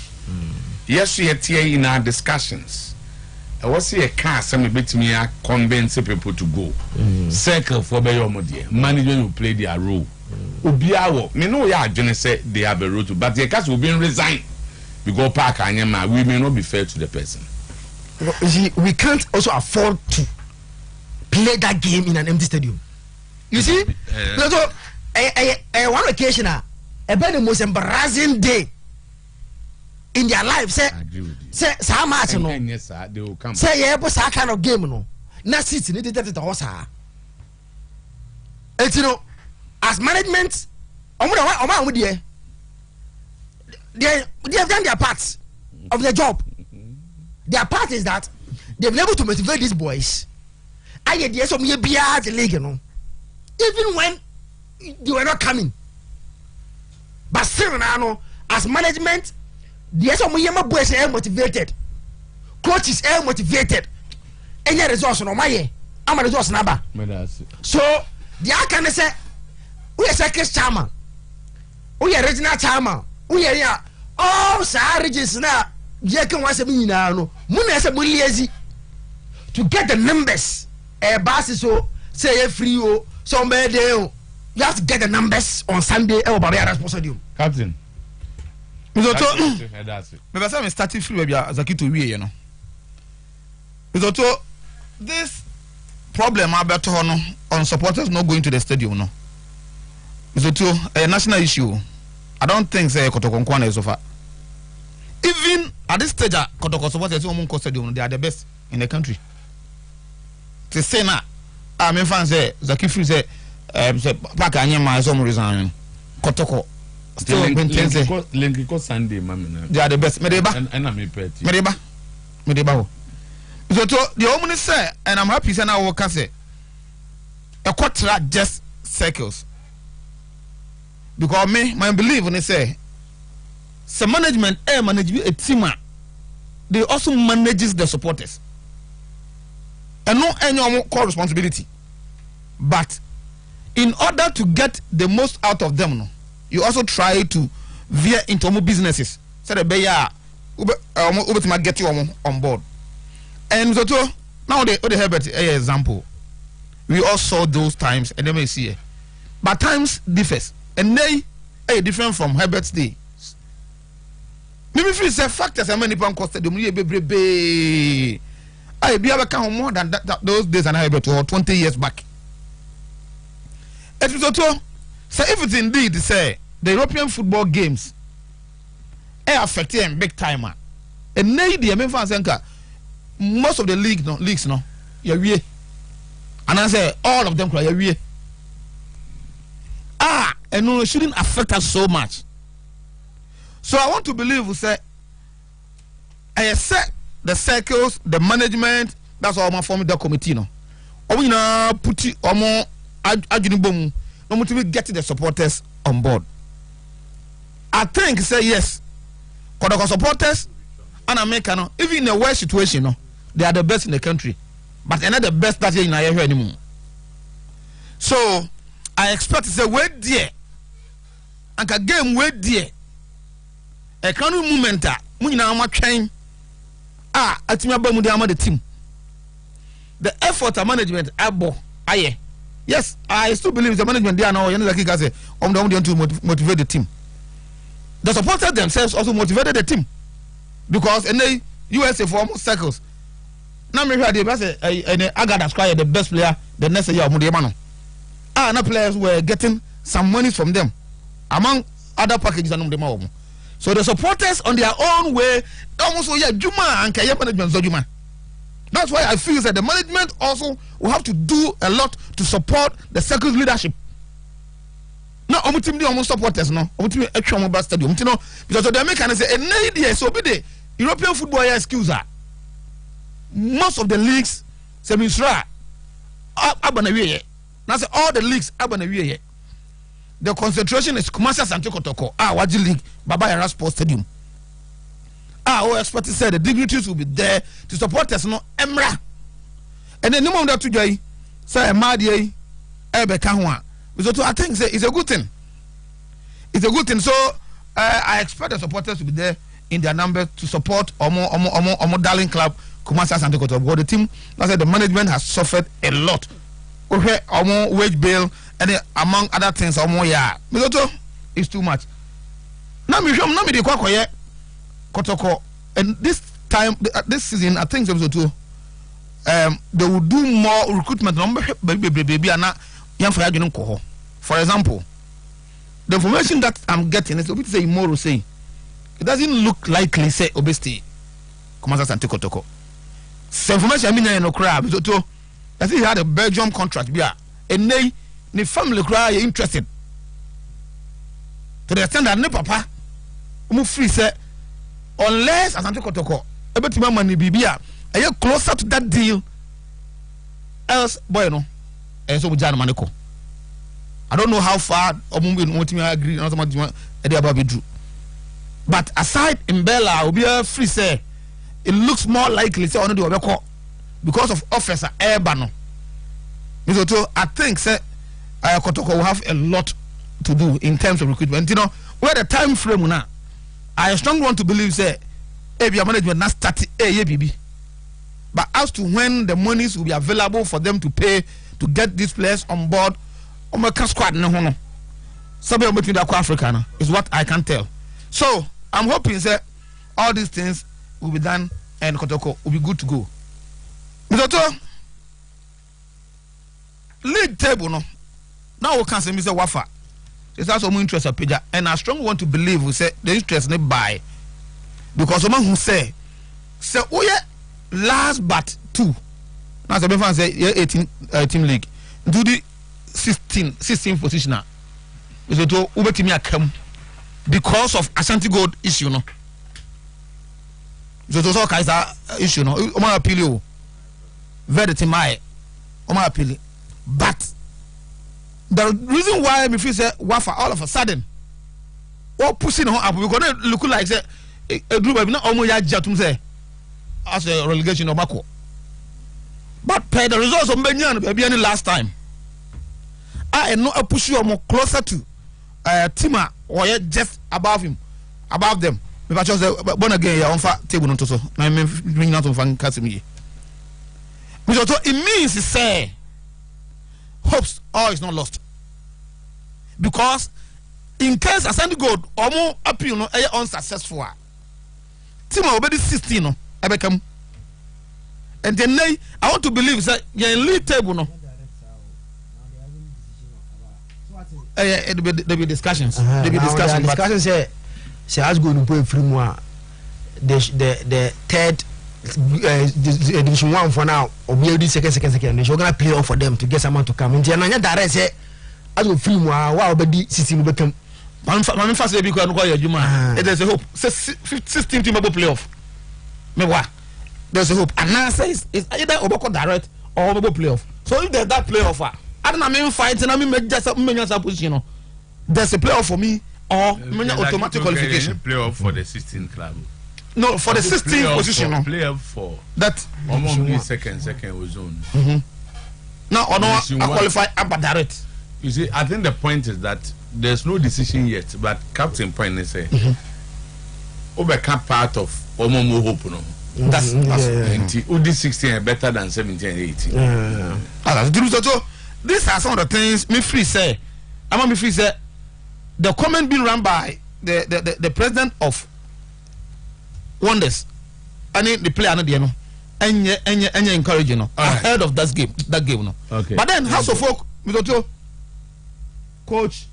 Yes, we are TA in our discussions. I was see a car, some bit me convince people to go. Circle for Bayomodi. Management will play their role. Obiawo, me know ya Johnny said they have a role to, but the cast will be resigned. We go park and we may not be fair to the person. You see, we can't also afford to play that game in an empty stadium. You see, so one occasion, a the most embarrassing day in their life. Say how much no? They will come. Say yeah, but that kind of game no. Na sit ni did the horse. And you know, as management, they have done their part of the job. Their part is that they've been able to motivate these boys. I get yes of me be at the league, you know. Even when they were not coming. But still now, as management, yes of me boys are motivated. Coaches are motivated. Any resource no my I'm a resource number. So the can say we are second chairman. We are regional chairman. We are here. Oh, sir, regions now. You can watch me now. To get the numbers. A bus so say a free o somewhere there. You have to get the numbers on Sunday. Captain. Maybe I'm starting free maybe Zakito we you know. This problem about on supporters not going to the stadium no. A national issue. I don't think say Kotoko Nkwana is so far. Even at this stage, Kotoko supporters stadium they are the best in the country. To say na, I mean fans say Zakifri say back anyama some reason Kotoko still maintain Link Sunday mama. They are the best. Medeba. So the woman say, and I'm happy say now work say a quarter just circles. Because me, my belief when they say, some management manage a team they also manages the supporters. And no any call responsibility. But in order to get the most out of them, no, you also try to veer into more businesses. So the beya to get you on board. And so now the Herbert example. We all saw those times and then we see it. But times differs. And they are different from Herbert's day. Maybe if you say factors and many pounds costed the money be I be able to more than that those days and Herbert or 20 years back. It was also so if it's indeed say the European football games are affecting big timer. And nay the American most of the leagues no yeah and I say all of them yeah and no, it shouldn't affect us so much. So I want to believe we say I set the circles, the management, that's all my forming the committee no. Or we now put it or more ajunibom no to get the supporters on board. I think say yes. Because the supporters and American even in a worse situation no, they are the best in the country. But they're not the best that in Nigeria anymore. So I expect to say wait there. And a game wait there. A kind of movement train. At me about the team. The effort of management aye. Yes, I still believe the management there now. Like I say, to motivate the team. The supporters themselves also motivated the team because in the USA for almost circles. Now me hear the best Agada Squire the best player the next year Mudiamano. No players were getting some money from them among other packages and them. So the supporters on their own way almost Juma and Kaya management Zojuma. That's why I feel that the management also will have to do a lot to support the circle's leadership. No, almost supporters no. Extra mobile stadium. Because the American say a idea so be the European football excuse her. Most of the leagues say Misra Abanawiye. Now say all the leagues Abanawiye. The concentration is Kumasi Asante Kotoko. Waji League, Baba Yara Sports Stadium. Our experts said the dignitaries will be there to support us no Emra. And then no more that today say Madi Ebe Kahwa. So I think it's a good thing. It's a good thing. So I expect the supporters to be there in their number to support Omo Darling Club, Kumasi Asante Kotoko. The team, I said the management has suffered a lot. Omo wage bill and among other things, Omo it's too much. Now me the Kwakoye Kotoko, and this time this season I think so too. They will do more recruitment. For example, the information that I'm getting is say Moro say it doesn't look likely say obesity. Kumasi Asante Kotoko. So information I mean no crab. I think he had a Belgium contract. And the family cry interested. To the extent that ne papa free say unless Asante Kotoko ebetima money bibia are you closer to that deal else boy no and so Jan Maneko. I don't know how far Omumbi agree not much about Bidru. But aside in Bella will be a free say it looks more likely say on the record because of Officer Airbano. So I think say Kotoko will have a lot to do in terms of recruitment. Where the time frame now, I strongly want to believe say ABA management not start ABB. But as to when the monies will be available for them to pay to get these players on board, squad no. Somewhere between the African is what I can tell. So I'm hoping that all these things will be done and Kotoko will be good to go. League table no. Now we can say Mr. Wafa. It's also more interest of Peja, and I strongly want to believe we say the interest not buy because someone who say oh yeah last but two. Now some people say yeah 18 league do the 16 position now. So to ubetimi akam because of Ashanti Gold issue no. So to Kaiser issue no. Oma appeal very timai. Oma appeal. But the reason why me feel say Wafa all of a sudden what pushing her up we gonna look like say a group of not almost jatum say as a relegation obako. But per the results of Benyan baby last time. I know a push you more closer to Tima or just above him, above them. If I just born again, on fat table not so. I mean, bring out on fan Casimir. It means to say, hopes all is not lost. Because in case I send gold or more appeal, no, unsuccessful. Tima already 16, no, I become. And then I want to believe that you're in league table, no. There be discussions. There be discussions. Discussions say as going to play free more. The third division 1 for now, or maybe second. They're gonna play off for them to get someone to come. And then direct say as go free more. Wow, but the system become. Man, first say because no your Juma. There's a hope. 16 team will play off. Me what? There's a hope. And now says it's either Oboko direct or Oboko playoff. So if there's that playoff, I don't know fighting. I mean just position. There's a playoff for me or automatic qualification. Playoff for the 16 club. No, for the 16th position. No. Playoff for that. Almost second was zone. Now or no, I qualify up direct. You see, I think the point is that there's no decision yet, but Captain Point is say, overcome part of Omomo Hope. No. That's 16 better than 17 and 18. So these are some of the things me free say. I'm me free say the comment being run by the president of Wonders. I need the player no and encouraging no ahead of that game no. Okay. But then House of Folk coach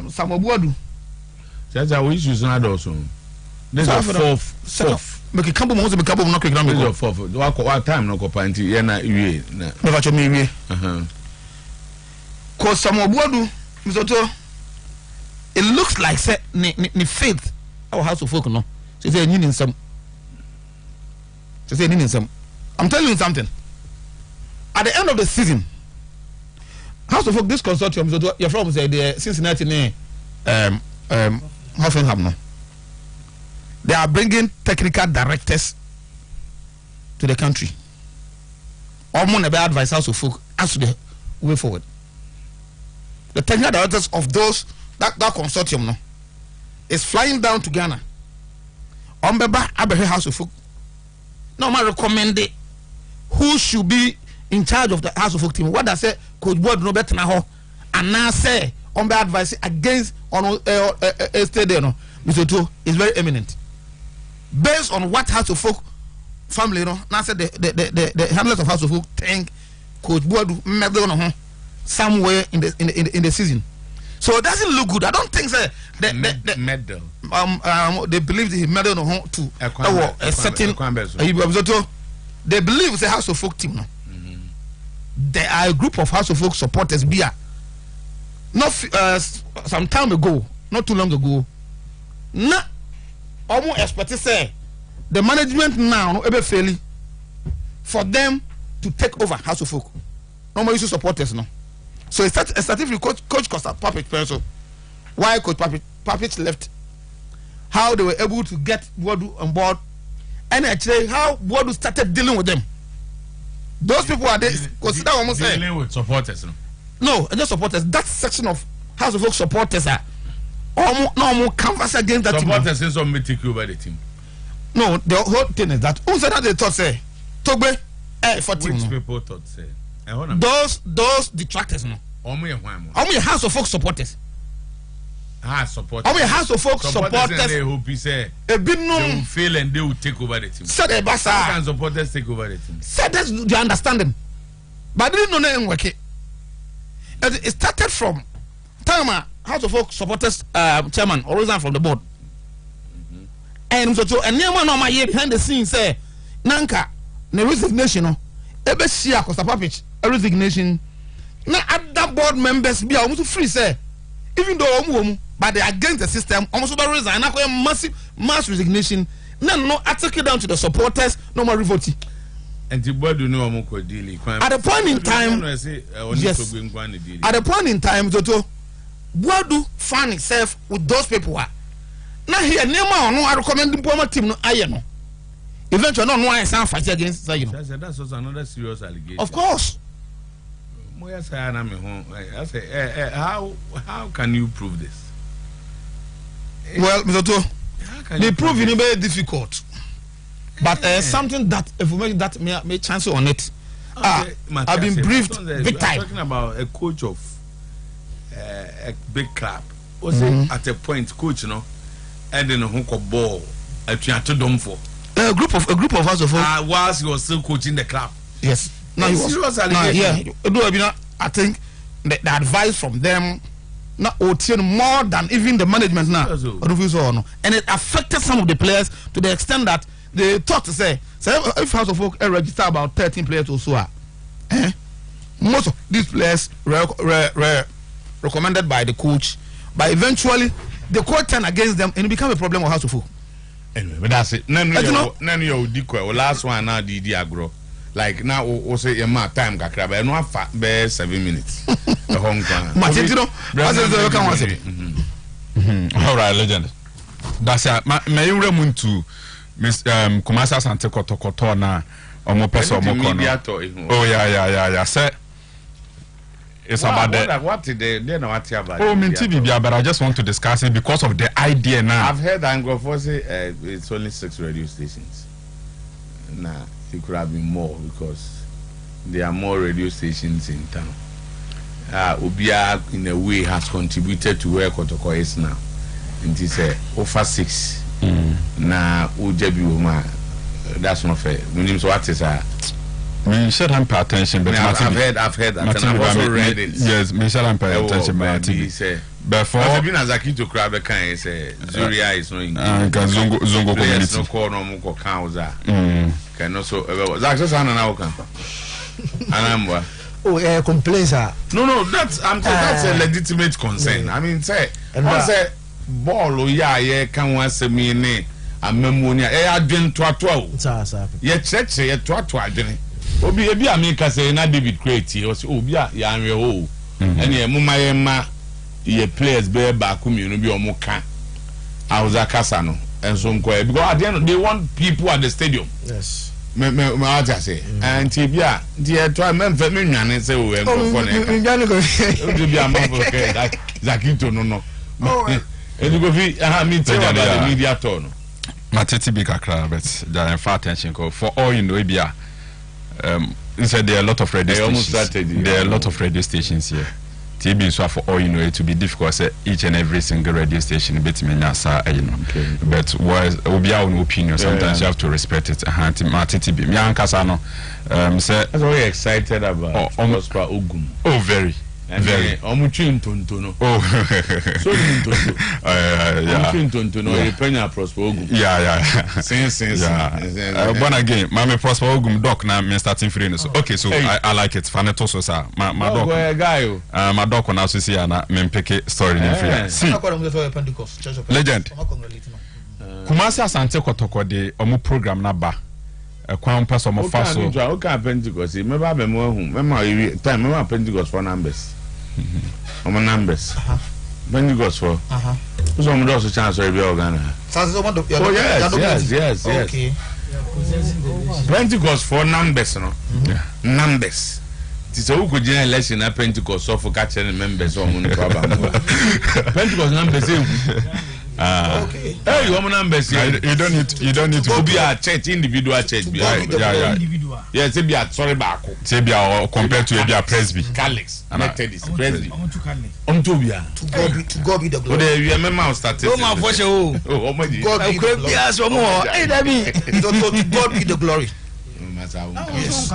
Samuel Buadu. That's how we use also. This is fourth. Make campo mo se campo no kekra me go what time no ko panti ye na wie na me fa cho me wie ko Samuel Buadu Mzoto it looks like say ni faith our House of Folk no say you need some I'm telling you something at the end of the season House of Folk this consortium Mzoto you're from say the Cincinnati ne Hoffenheim no. They are bringing technical directors to the country. Almost never advise House of Folk as to the way forward. The technical directors of those that consortium no is flying down to Ghana. Ombeba Abehe House of Folk. No man recommend it. Who should be in charge of the House of Folk team? What I say, Coach Board no better now. And now say Ombeba advice against on a state there no. Mr. Otuo is very eminent. Based on what House of Folk family, you know, now said the handlers of House of Folk think Coach Boadu medal on somewhere in the season. So it doesn't look good. I don't think so. Medal. They believe he medal on to a certain. They believe it's a House of Folk team. No, there are a group of House of Folk supporters. Not some time ago, not too long ago. Nah. Almost expect to say the management now no ever failing for them to take over House of Folk. No more issue supporters no. So it's started with Coach Costa Papich person. Why Coach Papich left? How they were able to get Boadu on board, and actually how Boadu started dealing with them. Those people are consider almost dealing with supporters. No, just supporters. That section of House of Folk supporters are. No more canvas against that team. Supporters say some take over the team. No, the whole thing is that who said that they thought say Togbe for team. Which people thought say? Those detractors no. Only House of Folk supporters. Supporters. Only House of Folk supporters. They hope say they will fail and they will take over the team. Said Basa. How can supporters take over the team? Said that's the understanding. But they didn't know anything work it. It started from time House of Folk supporters chairman or resign from the board. And so and near man on my year behind the scenes say Nanka the resignation no ebe share Costa Papich a resignation na other board members be almost free say even though but they against the system almost resign na mass resignation no article down to the supporters no more revote. And the board do know deal at the point in time yes at the point in time Toto Boadu find himself with those people now here Nema no I recommend the Poma team no aye no Eventually, no one is fight against you know. That's also another serious allegation. Of course. I say, how can you prove this? Well, Mr. Otuo, the proof is very difficult. But something that information that may chance on it. I've been briefed big time. Talking about a coach of a big club. Also, at a point, coach, you know, and then a hunk of ball. A group of us of whilst he was still coaching the club. Yes. No, he was. I think the advice from them not more than even the management now. And it affected some of the players to the extent that they thought to say if House of Folk register about 13 players or so, most of these players were recommended by the coach, but eventually the court turned against them and it became a problem of House of Folk. Anyway, but that's it. None of your last one now the agro. Like now, we say your time kakra, but no 7 minutes. The Hong Kong. All right, legend. That's it. May you run to Miss Kumasa Sante Kotokoto na omo person omo kono. Oh yeah. Say it's about that. What did they know what about? Oh, but I just want to discuss it because of the idea now. I've heard Anglo say it's only 6 radio stations. Nah, it could have been more because there are more radio stations in town. Ubia in a way has contributed to where Kotoko is now. And he said over 6. Now Ujebi Uma, that's not fair. What is me should have pay attention, but I've heard that, and I've also read it. Yes, me should have pay attention, but before I've been as a kid to crab a kind say Zuria is no Zongo community. No corner muko kauza. Can also that's just an outcome. And oh, complaints are no, that's a legitimate concern. I mean, say ball can one say me ne amemonia adwen toatoa ye cheche ye toatoa adwen obi ebi ameka say na David create o say obi a ya anwe ho ene emuma ma ye players be ba ku mi no bi o mo ka awuza kasa no enso nko because at the end they want people at the stadium. Yes, me what say and tibia die to memfe me nwane say o enko for na nwane ko o bi amafo ke Zakito no and you go me tell about the media tone. Mateti big akra, but there are far attention for all you know. Ibia, said there are a lot of radio stations. There are a lot of radio stations here. TB so for all you know, it will be difficult. Say each and every single radio station, bit me nyasa, you know. But was will be our own opinion. Sometimes you have to respect it. Mateti be me ankasano. Say I'm very excited about Prosper Ogum. Oh, very. Very. Tontono. Oh, so Tontono. Yeah. Tontono. You penya Prosper Ogum. Yeah. Since. But again, my Prosper Ogum doc now me starting free. So okay, so I like it. Faneto so sir. My doc. My doc now so see na me pick story in free. See. Legend. Kumasi Asante Kotoko de omu program na ba. Kwan person mo faso. O kan Pentecost. Me ba be mo hu. Me ma time me ma Pentecost for numbers. Numbers. Pentecost for. So I'm also chance to be organ. Oh yes. Okay. Pentecost for numbers, no. Numbers. It's a who could election at Pentecost so for catching members on Pentecost numbers. Okay. Hey, woman numbers. You don't need to be a church, individual church. Yeah. Yes, be a sorry back. Say be a compared to a presby. Calyx. Methodist. Presby. To God be the glory. Oh, you remember started. Oh, my voice. Oh, my God. God be the glory. Hey, David. To God be the glory. Yes.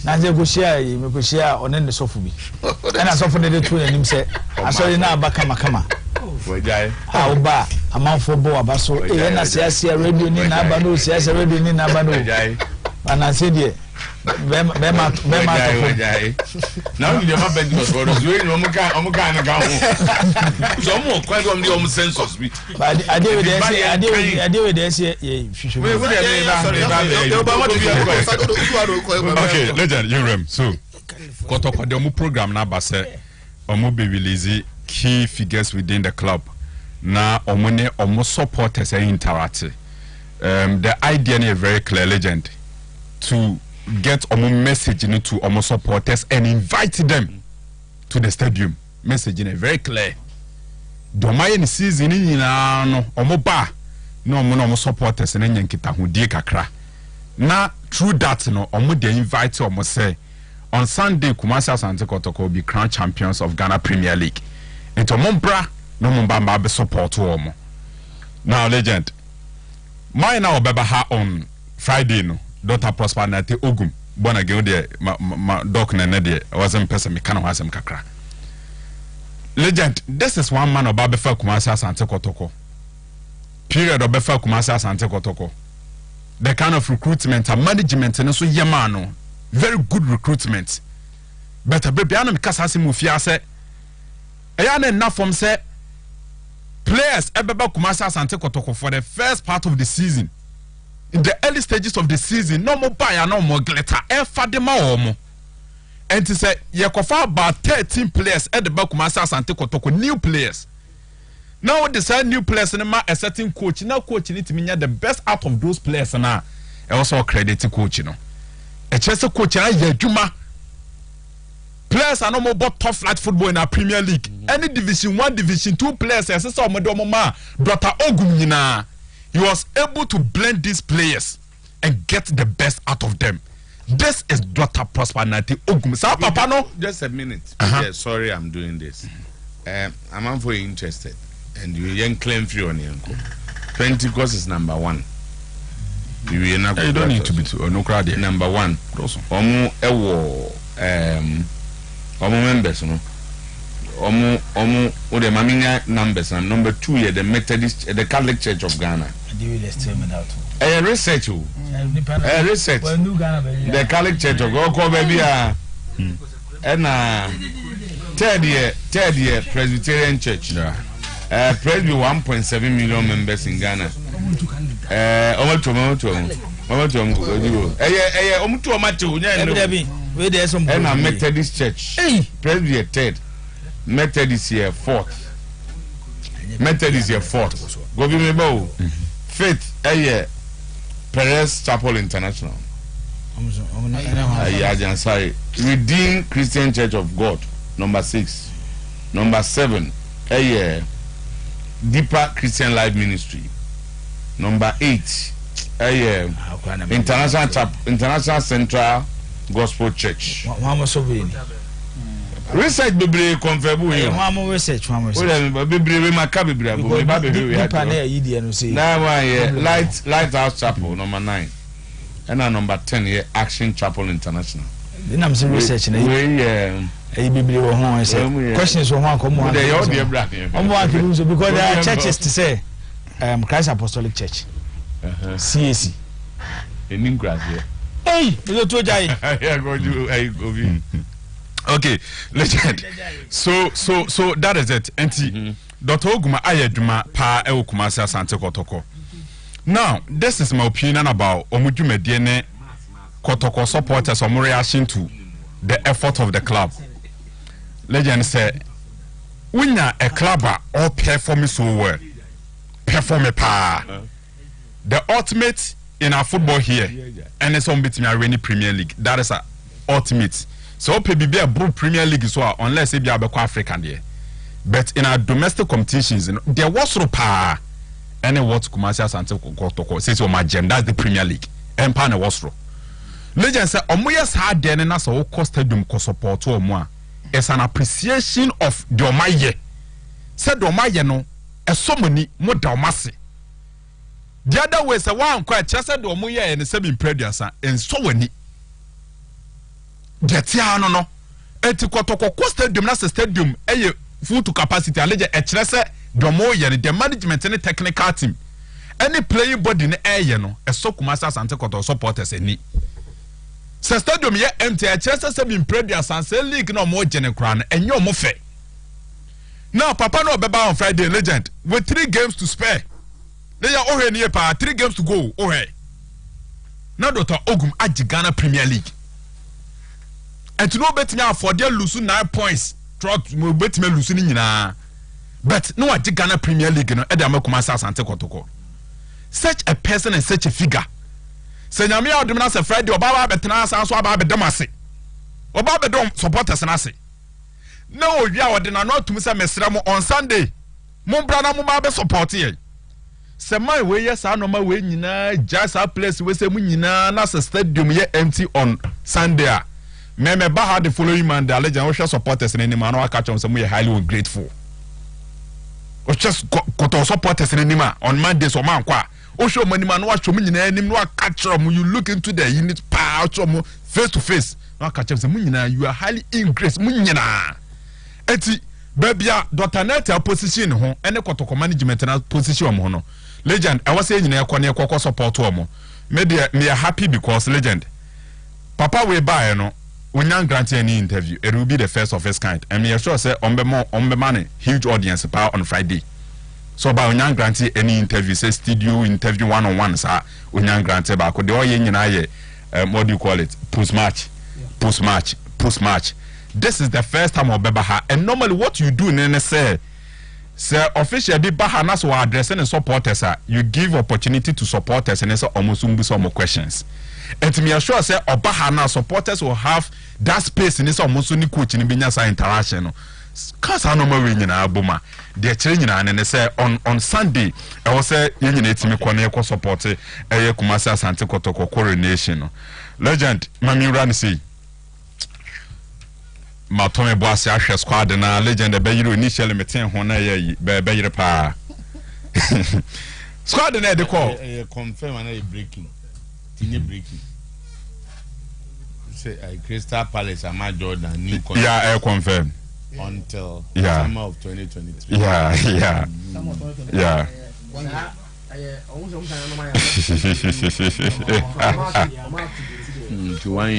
Naze go share me go share onen the sofu bi na sofu de to anim se asori na abaka makama wejai oba amanfo bo abaso e na siasia radio ni na aba no siasia radio ni na aba no ana se die be ma to wejai now you have been because for those we no mo ka na ga ho so mo kwa do the census bi ade we dey say fisho we okay legend you rem so Kotoko de mu program na ba se omo be release key figures within the club. Na omone omo supporters interact. The idea is very clear, legend, to get omo message to omo supporters and invite them to the stadium. Message is very clear. Doma in season in no omo ba no omo supporters and yankita hudie kakra. Na through that no omo they invite omo say on Sunday Kumasi Asante Kotoko will be crowned champions of Ghana Premier League. Into Mombra no Mumbamba be support omo. Now legend. Mine now beba ha on Friday no. Dr. Prosper Nate Ogum. Bona ge de ma doc na ne de wasn't person me kana wasem kakra. Legend, this is one man oba befa Kumasi Asante Kotoko. Period obefa Kumasi Asante Kotoko. The kind of recruitment and management and so yemano. Very good recruitment. But a baby anam kasasi mufia se ayana enough from say players ebeba Kumasi Asante Kotoko for the first part of the season. In the early stages of the season, no more buy no more glitter. Fadema omo. And to say yekofa about 13 players at the Kumasi Asante Kotoko, new players. Now decide new players and a certain coach. Now coach need to mean the best out of those players and also credit to coach, you know. A Chelsea coach Juma. Players are no more but top flight football in our Premier League. Any Division 1, Division 2 players, as I saw Madomoma, Dr. Ogumina, he was able to blend these players and get the best out of them. This is Dr. Prosper Nate Ogum. Sir, Papa, no? Just a minute. Yeah, sorry, I'm doing this. I'm very interested. And you claim free on your 20 courses number 1. You don't need to be too no crowd. Number 1. Omo members no. Omo the Maminya numbers and number 2 here the Methodist the Catholic Church of Ghana. Research research. The Catholic Church of Ghana baby and third year Presbyterian Church. Presby 1.7 million members in Ghana. And a Methodist Church. Presby 3rd. Methodist here 4th. Methodist here 4th. Go give me bow. 5th. Perez Chapel International. Sorry. Redeemed Christian Church of God. Number 6. Number 7. Deeper Christian Life Ministry. Number 8. International Central Gospel Church. Research Bible confirm we. Research. Bible macabre. Lighthouse Chapel number 9. And number 10 here Action Chapel International. Then I'm saying research. Questions on one come on. Because there are churches to say Christ Apostolic Church. CAC. In England here. Hey, you to Jai. Okay, legend. So that is it. Enti Dr. Oguma ayeduma pa e Kumasi Asante Kotoko. Now, this is my opinion about Omudumediene Kotoko supporters or reaction to the effort of the club. Legend say, when a club all perform so well, perform a pa. The ultimate in our football here, and it's on between our Premier League. That is a ultimate. So maybe a broad Premier League is well, unless it be a African there. But in our domestic competitions, there was no pa. And what Kumasi Asante Kotoko says on my gem, that's the Premier League. Empire was ro. Legend say, Omuyas had then and as a cost stadium ko support to Omwa. It's an appreciation of the Omaye. Said Omaye no, a so many more Dalmasi. The other way say one quite just said Omuye and the same previous and so many. Jetiano no. Eti Kotoko cost stadium, that's a stadium, a full to capacity, a legend, a chese. The management and the technical team. Any playing body in the air, no, a so Kumasi Asante Kotoko supporters any. Se stadium ye empty, a chance to be previous and say league no more general and you're more fair. Now, Papa no beba on Friday, legend, with 3 games to spare. They are already near 3 games to go. Oh, hey. Now, Dr. Ogum at Ghana Premier League. And to know better now for their lose 9 points trot mo betime lusu ni nyina but no wa Ghana Premier League no e dey amakuma Asante Kotoko such a person and such a figure say nyame ya odum na say Friday oba ba betena asan so aba bedam ase oba bedom supporters na ase na owia ode na no atum say mesra mo on Sunday mo bra na mo ba be support ye say my we yes anoma we nyina just a place we say mu nyina na say stadium ye empty on Sunday me ba ha the following Monday legend we supporters ni ma na aka chom say we highly ungrateful we just koto supporters ni ma on Monday so man kwa o show money man no show me nyina anim no aka chom you look into the unit pa chom face to face no aka chom say mu nyina you are highly ungrateful mu nyina eti babia Dr. Neta position ho ene kotoko management na position mo no legend I was saying nyina ekọ na ekọ support wo mo me are happy because legend papa we buy no unyan grant any interview it will be the first of its kind and me sure say on money huge audience power on Friday so by unyan grant any interview say studio interview one on one sir unyan grant ba ko de o ye nyina ye what do you call it post match this is the first time obeba ha and normally what you do nene say official bi baha na so address and supporters you give opportunity to supporters and say almost some questions and me assure say obaha na supporters will have that space in almost ni coach ni binya sa interaction no kasa normal we nyina aboma de kire nyina ne say on Sunday I was say ye nyina etimi kone e ko support eye Kumasi Asante Kotoko coronation no legend mami run say Matome boase ahwe squad na legend be yiro initially meten ho na ye be yire pa squad na de call confirm na breaking tinye breaking say Crystal Palace ama Jordan new contract yeah confirm until summer of 2023 yeah to 1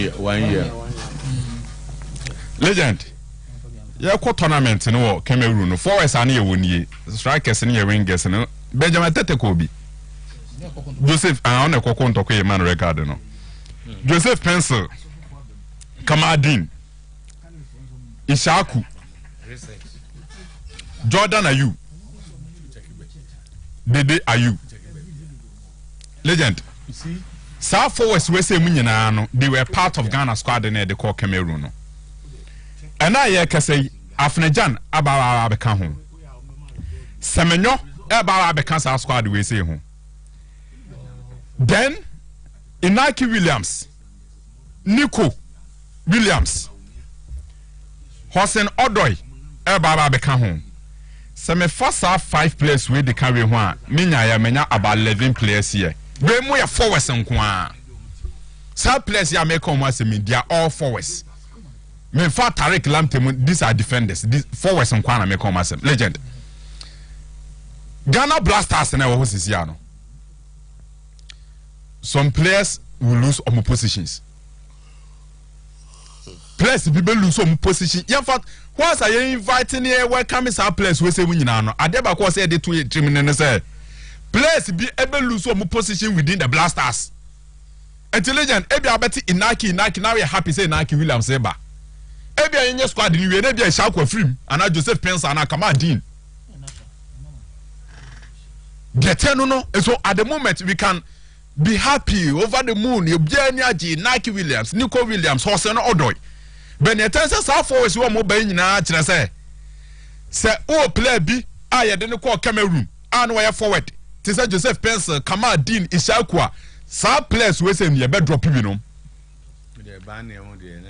year legend ya ko tournament no Cameroon no forwards ani ye woni strikers ni ye wingers no Benjamin Tete ko bi Joseph on e kokon to ko ye man record no Joseph Pencil Kamadin Ishaku Jordan Ayu Dede Ayu legend you see South forwards we say mu nyina no they were part of Ghana squad na they call Cameroon no and I say Afnejan abawa beka ho Semenyo abawa beka sa squad we say ho then Inaki Williams Nico Williams Hossein Odoi abawa beka ho se me first 5 players we dey carry ho a menya ya menya about 11 players here we mo ya forwards nko a sa players ya make come as me they are all forwards. Me fa Tariq Lamtemu, these are defenders. These forwards and Kwana me come as legend. Ghana Blasters na wo sisi ano. Some players will lose on positions. Players people lose on position. In fact, once I inviting here welcome some players we say we nyina no. Adeba ko say dey to trim ne say. Players be able lose on position within the Blasters. Intelligent e be abeti Inaki now we happy say Inaki Williams eba. Ebia yenye squad ni we na bia Shakwa Frim ana Joseph Pensa ana Kamadin geteno no so at the moment we can be happy over the moon Ebia ni agi Nike Williams Nico Williams Hossein Odoi Benetense sa forwards wo mo ban nyina kire se o player bi a ye de ne call Cameroon and we forward ti say Joseph Pensa Kamadin Ishakwa sa players we say me be drop bi no de ban ne mo de na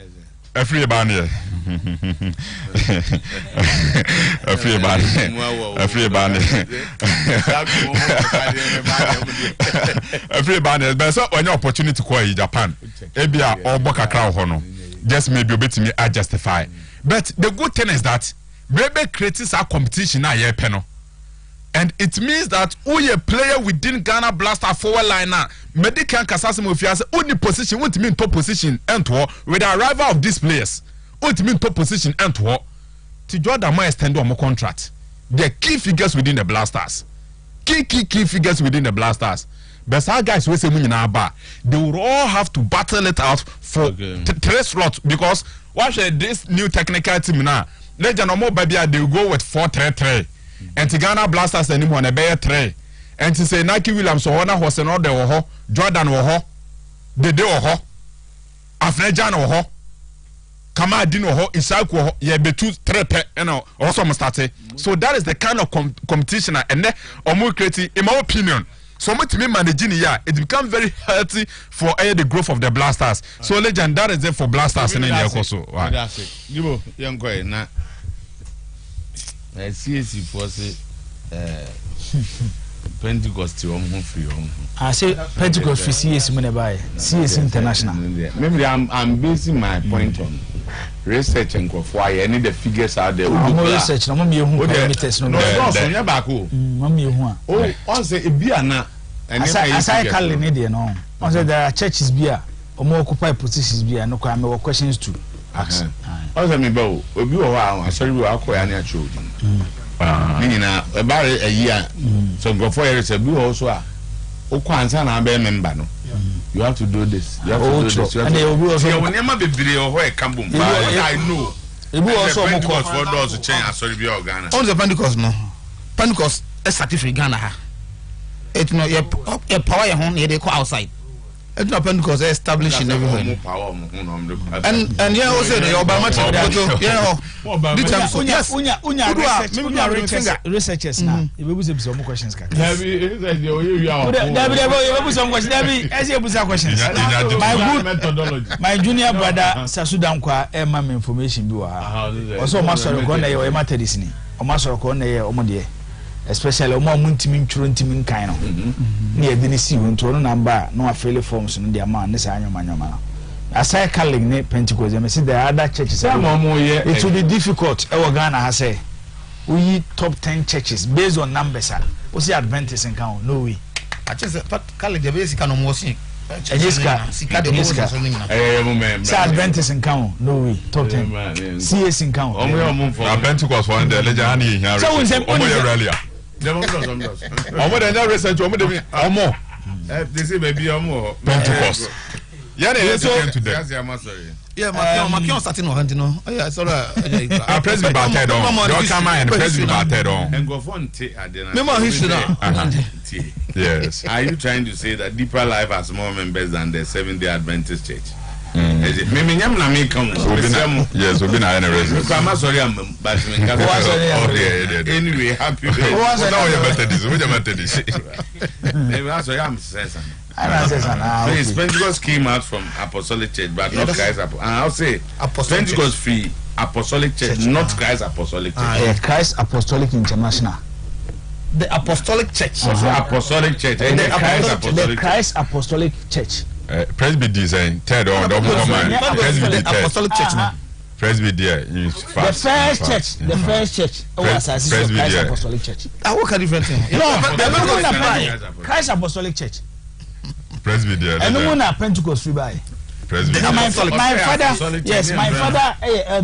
Free banner. Free banner. Free banner. Free banner. But so when your opportunity to call Japan, Ebia or Boka Crown Hono, just maybe a bit me I justify. But the good thing is that maybe creates a competition na ye penal. And it means that who a player within Ghana Blaster forward line now, medical Kasasi Mofias, only position, what mean top position, and with the arrival of these players, what mean top position, and to draw the more extend on more contract. The key figures within the Blasters, key figures within the Blasters. But our guys, we say in our bar, they will all have to battle it out for 3 slots because watch this new technical team now. legend omo babia they go with 4-3-3 and Ghana Blasters anymore na be 3 and to say Nike Williams so na hose no de wo ho Jordan wo ho Dede wo ho Afrejan wo ho Kama Adin wo ho Isaac wo ho ye betu 3 pe and also start. So that is the kind of competition and omo create in my opinion. So much me managing here, it becomes very healthy for the growth of the Blasters. So legend that is it for Blasters in India also. That's it. You young boy na. CSC force Pentecost free. I say Pentecost for CSC money buy CSC International. Maybe I'm basing my point on research and why I need the figures out there. Research no me hu parameters no. No, so nya back o. Me hu. Oh, on say e bia na. Aside Kali ne dey no. On say there are churches bia omo occupy positions bia no kwa me questions to ask. On say me ba o, obi wo ha asori bi wa akoya na acho odi. Nina about a year. So go for years a blue also. O kwanza na be member no. You have to do this. You have to do this. And they will also. You will never be video or Kambum. I know. It will also more cost for doors to change. Sorry, be Ghana. On the Pentecost no. Pentecost is certificate Ghana. It no your power your home they call outside. It's not Pentecost established in everywhere. And yeah, also the Obama researchers now. If we have some questions, my junior brother Sasudan Kwa Emma information. Also, Master Gona, your Matadisney, or Master Gona, or Modier. Especially o mo muntimin churuntimin kan no na ye de ne si won to no number no afele forms no dia man ne sa anyoma aside calling ne Pentecost me see the other churches it will be difficult e wo Ghana ha say we top 10 churches based on numbers o see Adventists in kan no way I just but calling the basic no mo see Sika de Sika Adventists in count, no way, top 10. CS in count. Pentecost for the legend here. So we say earlier. Research more. They say maybe more. Pentecost. Yeah, Makion starting on hunting. Oh, yeah, sorry. President Batted on. Don't come and President Batted on. And go on. Remember history now. Yes. Are you trying to say that Deeper Life has more members than the Seventh-day Adventist Church? Yes, we've been in a residence. I'm sorry, but anyway, happy. His Pentecost came out from Apostolic Church, but not Christ. I'll say Pentecost free Apostolic Church, not Christ Apostolic Church. Christ Apostolic International. The Apostolic Church. Apostolic Church. The Christ Apostolic Church. Presby design. Third on double command. Presby Apostolic Church. Presby there. The first church. Presby Christ Apostolic Church. I work a different thing. No, Christ Apostolic Church. Presby there. And no one Pentecost free by. My father, yes, my father,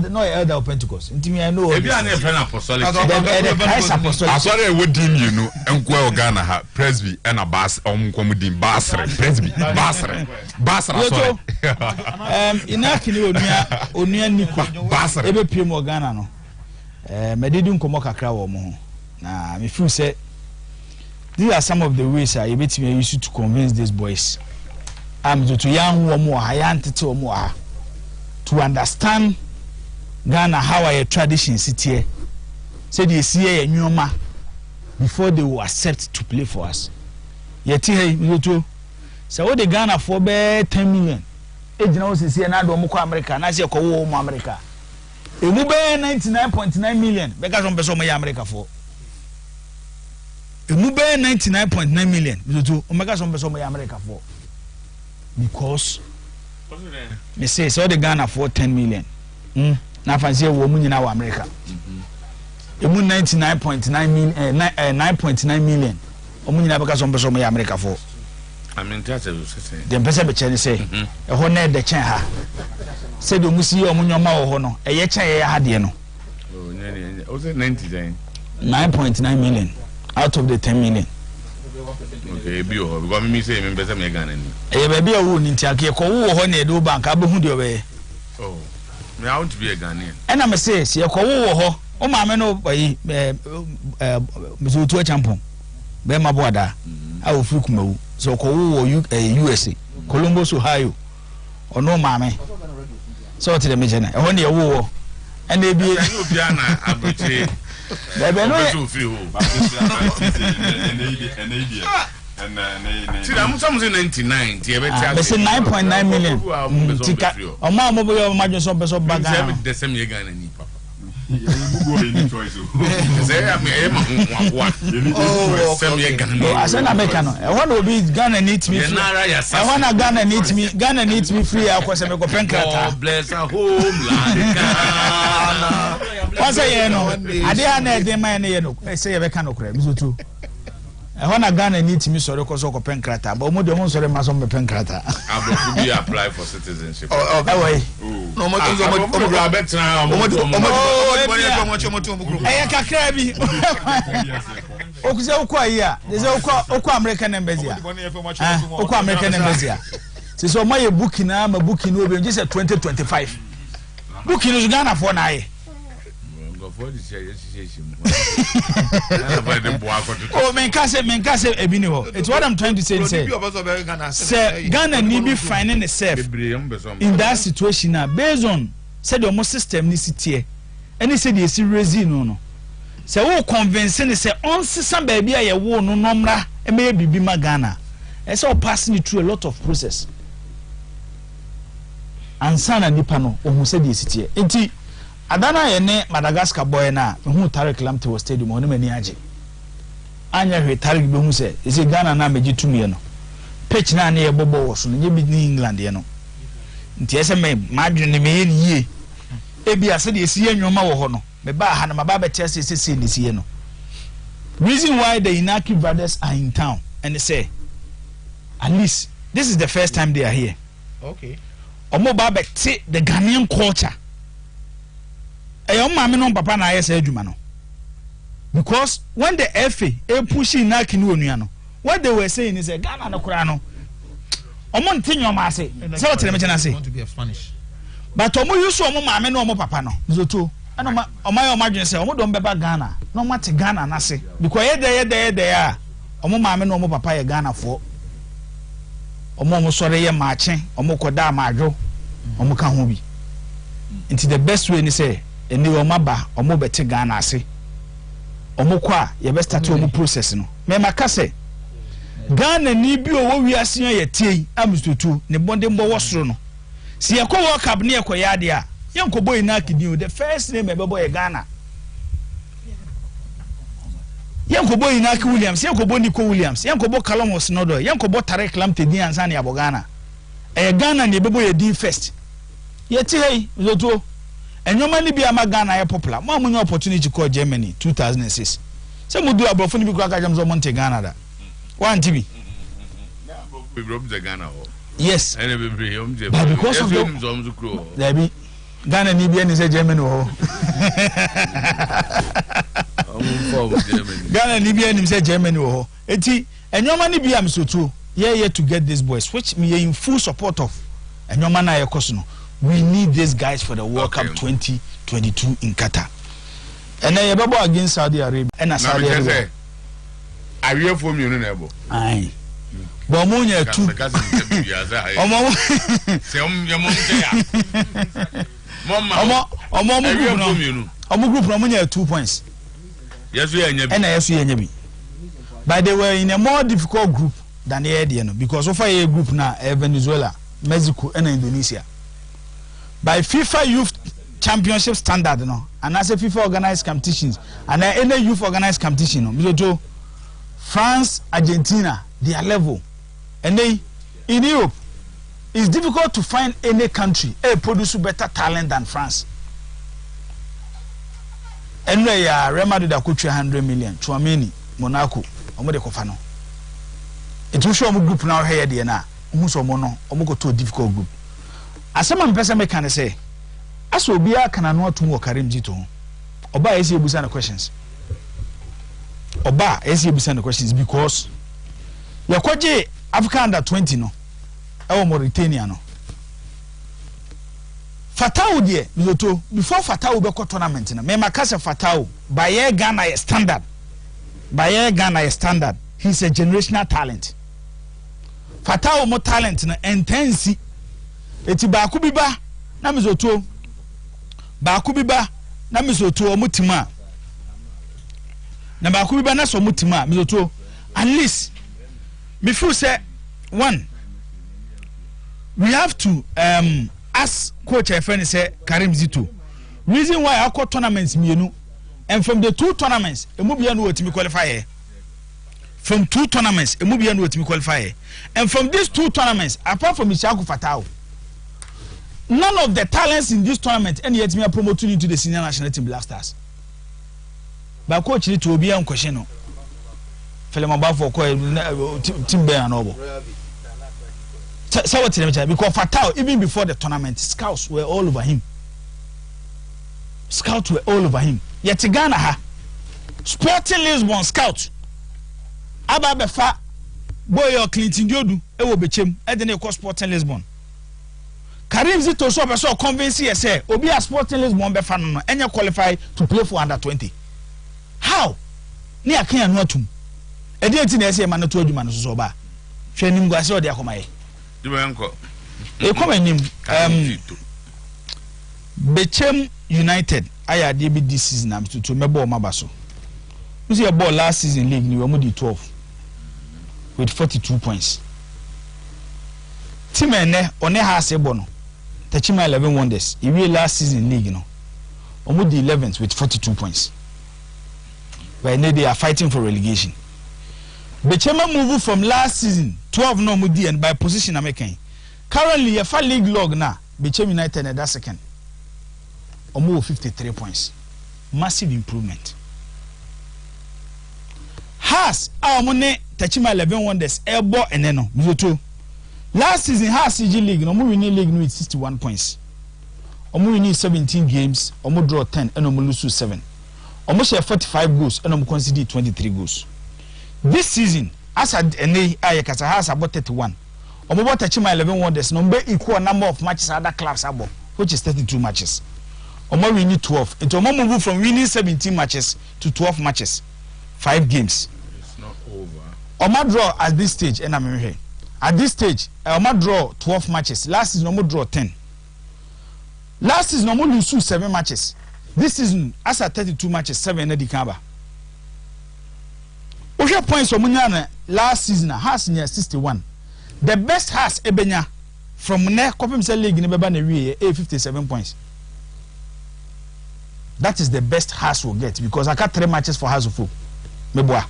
no elder of Pentecost. Intimate, I know. If you are a friend apostolic, Christ Apostolic. I saw what did you know, and Quell Ghana ha Presby and a bass on Comudim Basra, Presby, Basra. In Akini Onia Nico, Basra, every Pimo Ghana. No, Medidum Komoka Crow. Now, if you say, these are some of the ways I used to convince these boys. I'm to young woman, to understand Ghana how our tradition sit here. Said you see a new ma before they will accept to play for us. Yet here you too. So what the Ghana for be 10 million. Age now is here now do America. Now see ko America. E mu be 99.9 million. Because on person America for. E mu be 99.9 million. You too. Omega some person America for. Because me say so the Ghana for 10 million. Na fancy woman in our America. The moon 99.9 million 9.9 million. Omunyina beka some person America for. I mean that's a the person be chen say e ho na de chen ha. Say the musi omunyoma wo ho no. E ye chen ye ha de no. Oh nyanya. O say 9.9 million out of the 10 million. Okay, bio because me say me be say me Ghana ni. E be bia wo ni ntiake ko wo ho na e do bank abehu de obe. Oh. Me I want to be a Ghanaian. And I'm say see ho o ma me no boy Mr. Otuo Acheampong be ma boada a wo firi kumawu so ko wo USA Columbus Ohio ono ma me so to the me jena e ho ne ye wo and e bi Obiana abuche be no to firi ho See, I'm something 99. They say 9.9 million. Tika. Oma mo boyo ma jo so be so baga. The same year Ghana ni papa. Say am e ma ho same year Ghana. I say na make no. E won obi Ghana needs me. I wanna Ghana needs me. Ghana needs me free akwa se me ko penkrata. God bless our homeland. What's say no? Ade ha na e dey man na ye no. Say ye be kan okra. Mi so tu. I want to Ghana need me sorry because of penkrata, but more than sorry, masom penkrata. I will apply for citizenship. Oh, way. No more. American embassy. American embassy. So my booking, I'm a booking will be just at 2025. Booking is Ghana for now. Oh, men kase ebini ho. It's what I'm trying to say. Say Ghana need be finding itself in that situation now based on say the almost system ni sitie. Any say the serious no. Say wo convincing say on sisan baby a ye wo no nomra e me bibi ma Ghana. E say passing through a lot of process. Ansana nipa no o say the sitie. Enti Adana yene Madagascar boy na hu Tarek Lamte was stadium on mani age. Anya hwe Tarek be hu se isi Ghana na meji tumie no. Pitch na na ye bobo wo so no bi ni England ye no. Nti ese me madwene me ye ni ye. Ebi ase de esi anwoma wo ho no. Me ba ha na maba be chese sese ni si ye no. Reason why the Inaki brothers are in town and they say at least this is the first time they are here. Okay. Omo ba be te the Ghanaian culture. Papa na yes no. Because when the FA pushing na kinu onua no, what they were saying is Ghana no kura no. Omo ntinyo ma say. Say what me chana say. Want to be a Spanish. But omo use omo maame no omo papa no. Nzoto. Ana omo dwen say omo don beba Ghana. No mate Ghana na say. Because ye there omo maame no omo papa ye Ghana fo. Omo sore ye maache, omo koda maadwo. Omo ka ho bi. Into the best way ni say eni omaba omo beti Ghana ase omo kwa ye be start omo process no me maka se Ghana ni bi owo wiase ye tie amstutu ne bonde mbo wosoro no si ye ko World Cup ne ye ko yade a ye nkobo ina kidi the first name e bebo ye Ghana ye nkobo ina ki Williams ye nkobo Nico Williams ye nkobo Callum Osnodo ye nkobo Tarek Lamte di ansa ne abo Ghana Ghana ne bebo ye di first ye tie hey zoto enyoma ni bia ma Ghana ye popular mo amunye opportunity call Germany 2006 say mo do abrofo ni bi kwa kajam zo monte Ghana da one TV we rob the Ghana ho yes but because of there be Ghana ni bia ni say Germany ho Ghana ni bia ni say Germany ho eti enyoma ni bia msotu ye to get these boys which me in full support of enyoma na ye koso no. We need these guys for the World Cup 2022 in Qatar. And then you against Saudi Arabia. And Saudi Arabia. I will form you nebo. Aye. But Monia too. Group 2 points. Yes, we are. And yes, we are. But they were in a more difficult group than the Ediano because of a group now Venezuela, Mexico, and Indonesia. By FIFA Youth Championship standard, no, and as a FIFA organized competitions, and any youth organized competition, no, France, Argentina, they are level, and they in Europe, it's difficult to find any country produce better talent than France. And they are Real Madrid that could 100 million, Chouameni, Monaco, Omode Kofano. It will show a group now here, dear na, who's mono, Omoko to a difficult group. As some person may can say, as will be a can not to Karim Jito. Oba is able to questions. Oba is able to questions because your kwaje Africa under 20 no. Our Mauritania no. Fatao deɛ mizoto before Fatao be ko tournament na me makase Fatao by Ghana is standard he's a generational talent Fatao mo talent na intense eti ba ku bi ba na mizoto omutima na ba ku bi ba na so omutima mizoto at least me feel say one we have to ask coach a friend say Karim Zito reason why I call tournaments mienu and from the two tournaments emubia no otimi qualify from two tournaments emubia no otimi qualify and from these two tournaments apart from Ishaku Fatao none of the talents in this tournament and yet me are promoted into the senior national team Black Stars but coach need to obi an question no Felema Bafo team bear and obo so what because Fatao even before the tournament scouts were all over him yet Ghana ha Sporting Lisbon scout aba befa boy Clinton Jodu e wo bechem e de na e Sporting Lisbon Karim Zito so be so convince ye say obi a Sporting Lisbon befa no enye qualify to play for under 20 how ni akan anu atum e de enti na ese ma no to adwuma no so ba hwe nim gwa se o de akomaye e come nim Bechem United aya de bi this season am to mebo ma baso we see a ball last season league ni we mo di 12 with 42 points team ene one ha se bo no Sometymer 11 Wonders we last season league no omo di 11th with 42 points but now they are fighting for relegation. Bechem move from last season 12 no mo di and by position American currently a league log na Bechem United at that second omo 53 points massive improvement has our money Sometymer 11 Wonders ebo eneno mizoto last season has CG league no mo win league with 61 points omo win 17 games omo draw 10 and omo lose 7 omo share 45 goals and omo concede 23 goals this season as ene ayekasa has about 31 omo bought Sometymer 11 Wonders no be equal number of matches other clubs abo which is 32 matches omo win 12 and omo move from winning 17 matches to 12 matches 5 games it's not over omo draw at this stage and I'm here at this stage omo draw 12 matches last season omo draw 10 last season omo lose 7 matches this season as at 32 matches 7 na di kaba Oje points omo nya last season has near 61 the best has ebenya from ne kopim say league ni beba na wie 57 points that is the best has will get because I got 3 matches for House of Folk meboa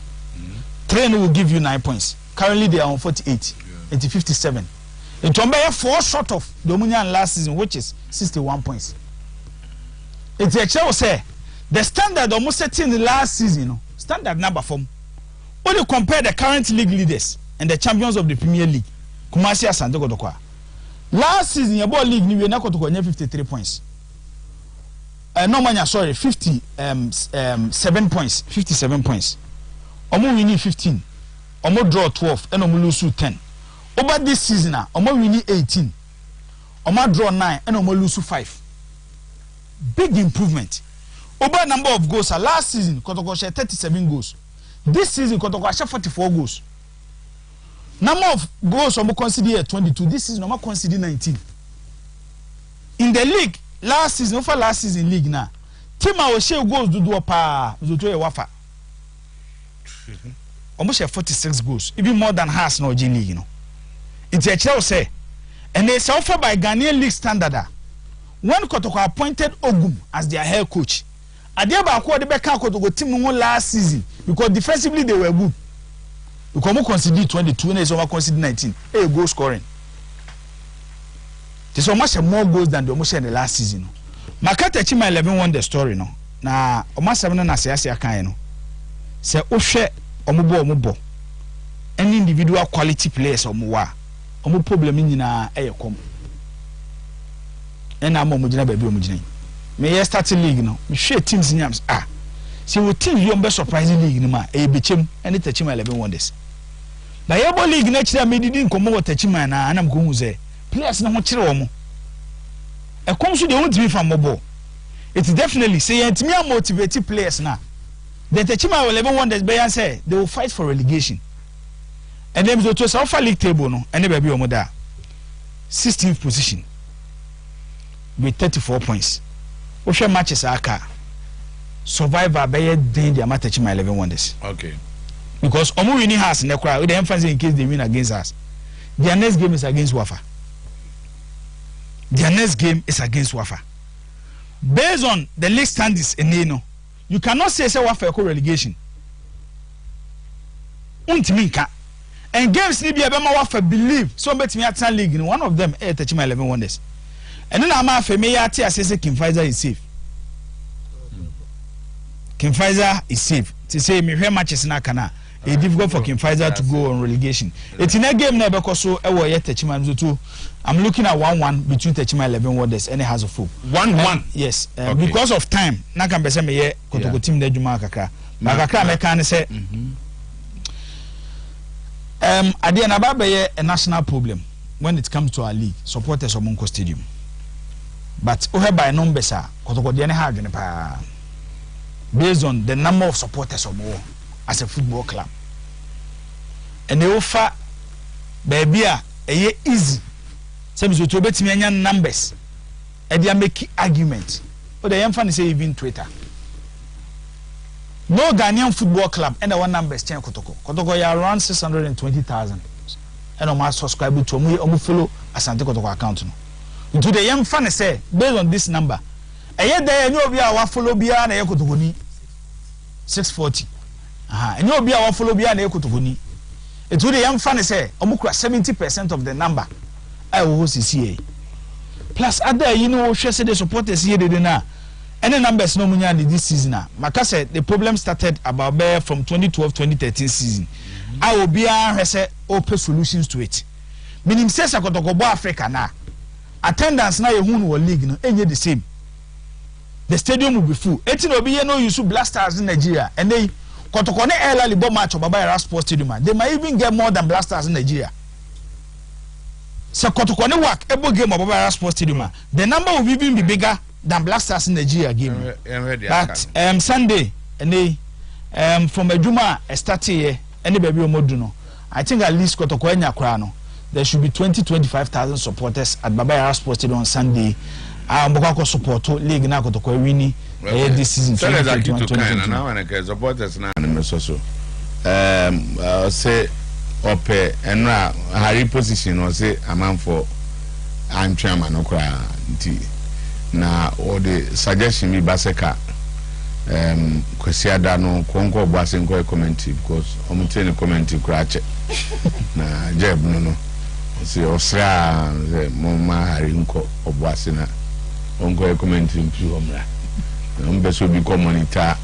3 will give you 9 points currently they are on 48 into 57 and Tombe 4 short of the Omunya last season which is 61 points it's a show say the standard almost set in the last season you know, standard number form when you compare the current league leaders and the champions of the Premier League Kumasi Asante Kotoko last season your ball league ni we na Kotoko 53 points no manya sorry 57 points omo win 15 omo draw 12 and omo lose 10 over this season omo win 18 omo draw 9 and omo lose 5 big improvement over number of goals last season Kotoko share 37 goals this season Kotoko share 44 goals number of goals omo consider 22 this season omo consider 19 in the league last season for last season league na team a share goals do pa zoto e wafa almost 46 goals even more than has no G league you know it's a chelsea say and they offered by Ghanaian league standard when Kotoko appointed Ogum as their head coach Adiaba akwa de beka Kotoko team no last season because defensively they were good because mo conceded 22 and so conceded 19 goal scoring so much more goals than the almost in the last season. Makata Sometymer 11 won the story no. Na almost 7 na siasa akan no. Se ohwe omubo any individual quality players omuwa. Omu problem nyina eyekom. Ena mo mugina ba bi omugina. Me ye start league no. Me hwe teams nyams se wo team yo be surprising league no ma bechem any Sometymer 11 Wonders. Na ye bo league na kira me didi nkomo wo Sometymer na anam ko hu say players na ho kire wo mo e come so dey won't be from mobile. It's definitely say yentimi motivate players now. The Techima 11 wonders by say they will fight for relegation. And then to Alpha League table no and baby omoda 16th position with 34 points. Osha matches aka survivor by den the Techima 11 wonders. Okay. Because omo winning has in the crowd with the emphasis in case they win against us. Their next game is against Wafa. Their next game is against Wafa. Based on the league standings in Nino, you cannot say Wafa relegation. Untiminka. And games need be a Wafa believe so bet me at league in one of them Techima 11 wonders. And then I'm after me at say Kim Pfizer is safe. Kim Pfizer is safe. To say me hear matches na kana. It's difficult for Kim Pfizer to go on relegation. It's in a game now because so Techima 2. I'm looking at 1-1 between Techima 11 wonders and House of Hope. 1-1. Yes. Because of time, na can be say me Kotoko team de Juma kakra. Kakra me kan say ade na ba be a national problem when it comes to our league. Supporters of Monko Stadium. But by numbers Kotoko de ne ha adwene pa. Based on the number of supporters of Mo as a football club. And they offer baby easy. Some is to bet me numbers. And they make argument. But the young say even Twitter. No Ghanaian football club and the one numbers change Kotoko. Kotoko ya around 620,000. And on my subscribe to me follow Asante Kotoko account. To the young fan say based on this number. And yet they know we are follow beyond a Kotoko ni 640. And you be our follow beyond a Kotoko ni. It to the young fan say 70% of the number. I will see. Plus, other she said the supporters here they now. Any numbers no money this season now. Maka said the problem started about there from 2012-2013 season. I will be open solutions to it. Meaning says I got to go Africa now. Attendance now your league no any the same. The stadium will be full. 18 will be no use Blasters in Nigeria and they Kotoko ne early bomb match of Baba Sports Stadium. They might even get more than Blasters in Nigeria. So Kotoko ne work every game of Baba Sports Stadium. The number will even be bigger than Blasters in Nigeria game. But Sunday and they from a Juma start here any baby omoduno. I think at least Kotoko enya krano. There should be 20-25,000 supporters at Baba Sports Stadium on Sunday. Mboko support league na Kotoko wini this season. So let's to kind now and supporters na so. Say ope enra Harry position or say a man for I'm chairman okra na or the suggestion me baseka kwesiada no konko boase nko comment because omutene comment krache na jeb no say osra mama Harry nko oboase na onko comment mpi omra mbeso bi ko monitor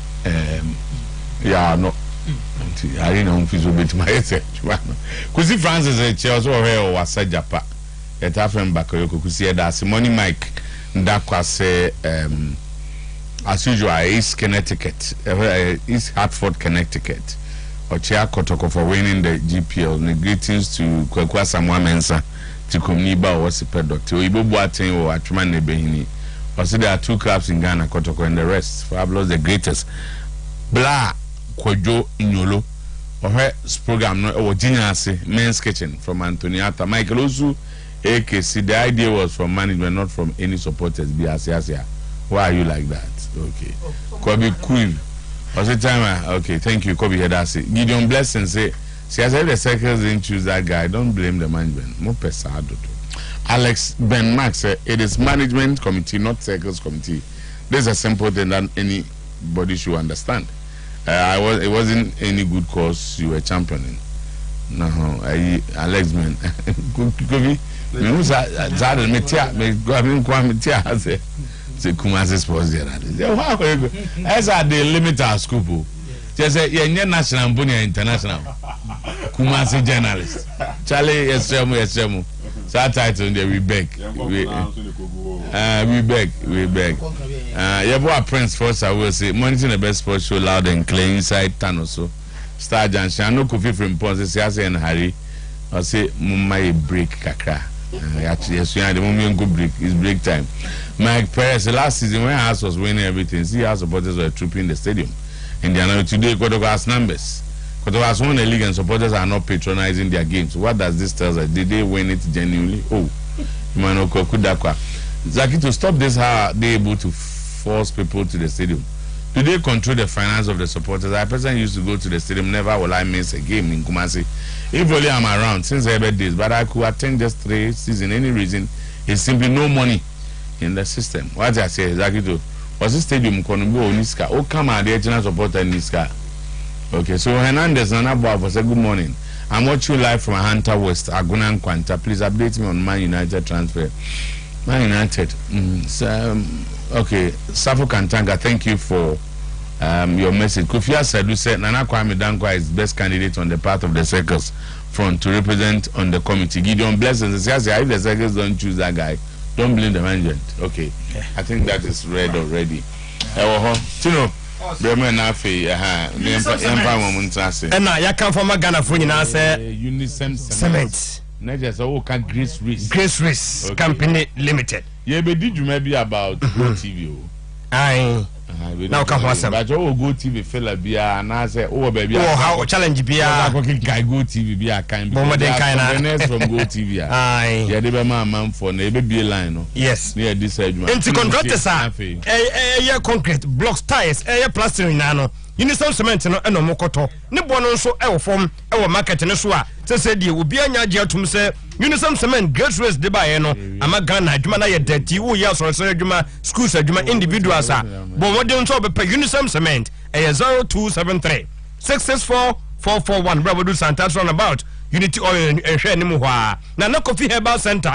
ya no Harry na mfizo beti ma yese kusi Francis Chelsea o he o wasa japa etafem bakayoko kusi eda Simoni Mike ndakwa say as usual East Connecticut East Hartford Connecticut Ochia Kotoko for winning the GPL. Greetings to Kwekwa Samuel Mensah to Komniba or Wasipe Doctor Ibo Boateng or Atman Nebehini. Also there are two clubs in Ghana, Kotoko and the rest. Fabulous the greatest. Blah Kwojo Inyolo or her program or Jinase Men's Kitchen from Antoniata. Michael Ozu AKC. The idea was from management, not from any supporters. Why are you like that? Okay. Kobe Queen. Sometymer, okay, thank you, Kobe Hedasi. Gideon Blessing say, see, as if the circles didn't choose that guy, don't blame the management. More pesado. Alex Ben Max said, it is management committee, not circles committee. This is a simple thing that anybody should understand. It wasn't any good cause you were championing. No, Alex Ben. Kobe, say Kumasi Sports there. As are the limit our scoop. Just say you're national and international. Kumasi journalist. Charlie Esremu. That title there we beg. We beg. Yabo Prince first I will say monitoring the best sports show loud and clear inside town also. Star Junction. I know Kofi from Ponce say and Harry. I say Mumma break kakra. Actually, yes, the moment go break, it's break time. Mike Perez, last season when House was winning everything, see how supporters were trooping the stadium. And they are now today, Kotoko has numbers. Kotoko has won the league and supporters are not patronizing their games. What does this tell us? Did they win it genuinely? Oh, Manoko Kudakwa. Zaki, to stop this, how are they able to force people to the stadium? Do they control the finance of the supporters? I personally used to go to the stadium. Never will I miss a game in Kumasi. If only I'm around since every days, but I could attend just 3 seasons. Any reason? It's simply no money in the system. What I say exactly to was this stadium Konubo Niska? Oh, come on, the original supporter Niska. Okay, so Hernandez Nanabwa was a good morning. I'm watching you live from Hunter West, Aguna and Quanta. Please update me on Man United transfer. Man United. Okay, Safo Kantanga, thank you for your message. Kofi Asadu said Nana Kwame Dankwa is best candidate on the part of the circles front to represent on the committee. Gideon Blessings says if the circles don't choose that guy, don't blame the management. Okay, yeah. I think that is read already. Tino, Bremen Nafi, and now you come from a Ghana for you say Unisem Cement. Next, Grace Risk. Grace Risk Company Limited. Yeah, but did you maybe about GoTV? Aye. Now come on, but GoTV fella be and I say, oh baby, oh how challenge be a GoTV be a kind of kindness from GoTV. Aye. Yeah, they be my man for maybe be a line. Yes. Near this segment. Into contractors are concrete blocks, tires, plastering nano. Unisem Cement no eno mokoto ne bo no nso e form e wo market ne so a se de obi anya je atum se Unisem Cement Great Race de bae no ama Ghana adwuma na ye dirty wo ya so adwuma schools adwuma individuals a bo modern so be Unisem Cement e 0273 664 441 bravo do Santa about Unity Oil ehwe ne mu hwa na Kofi Herbal Center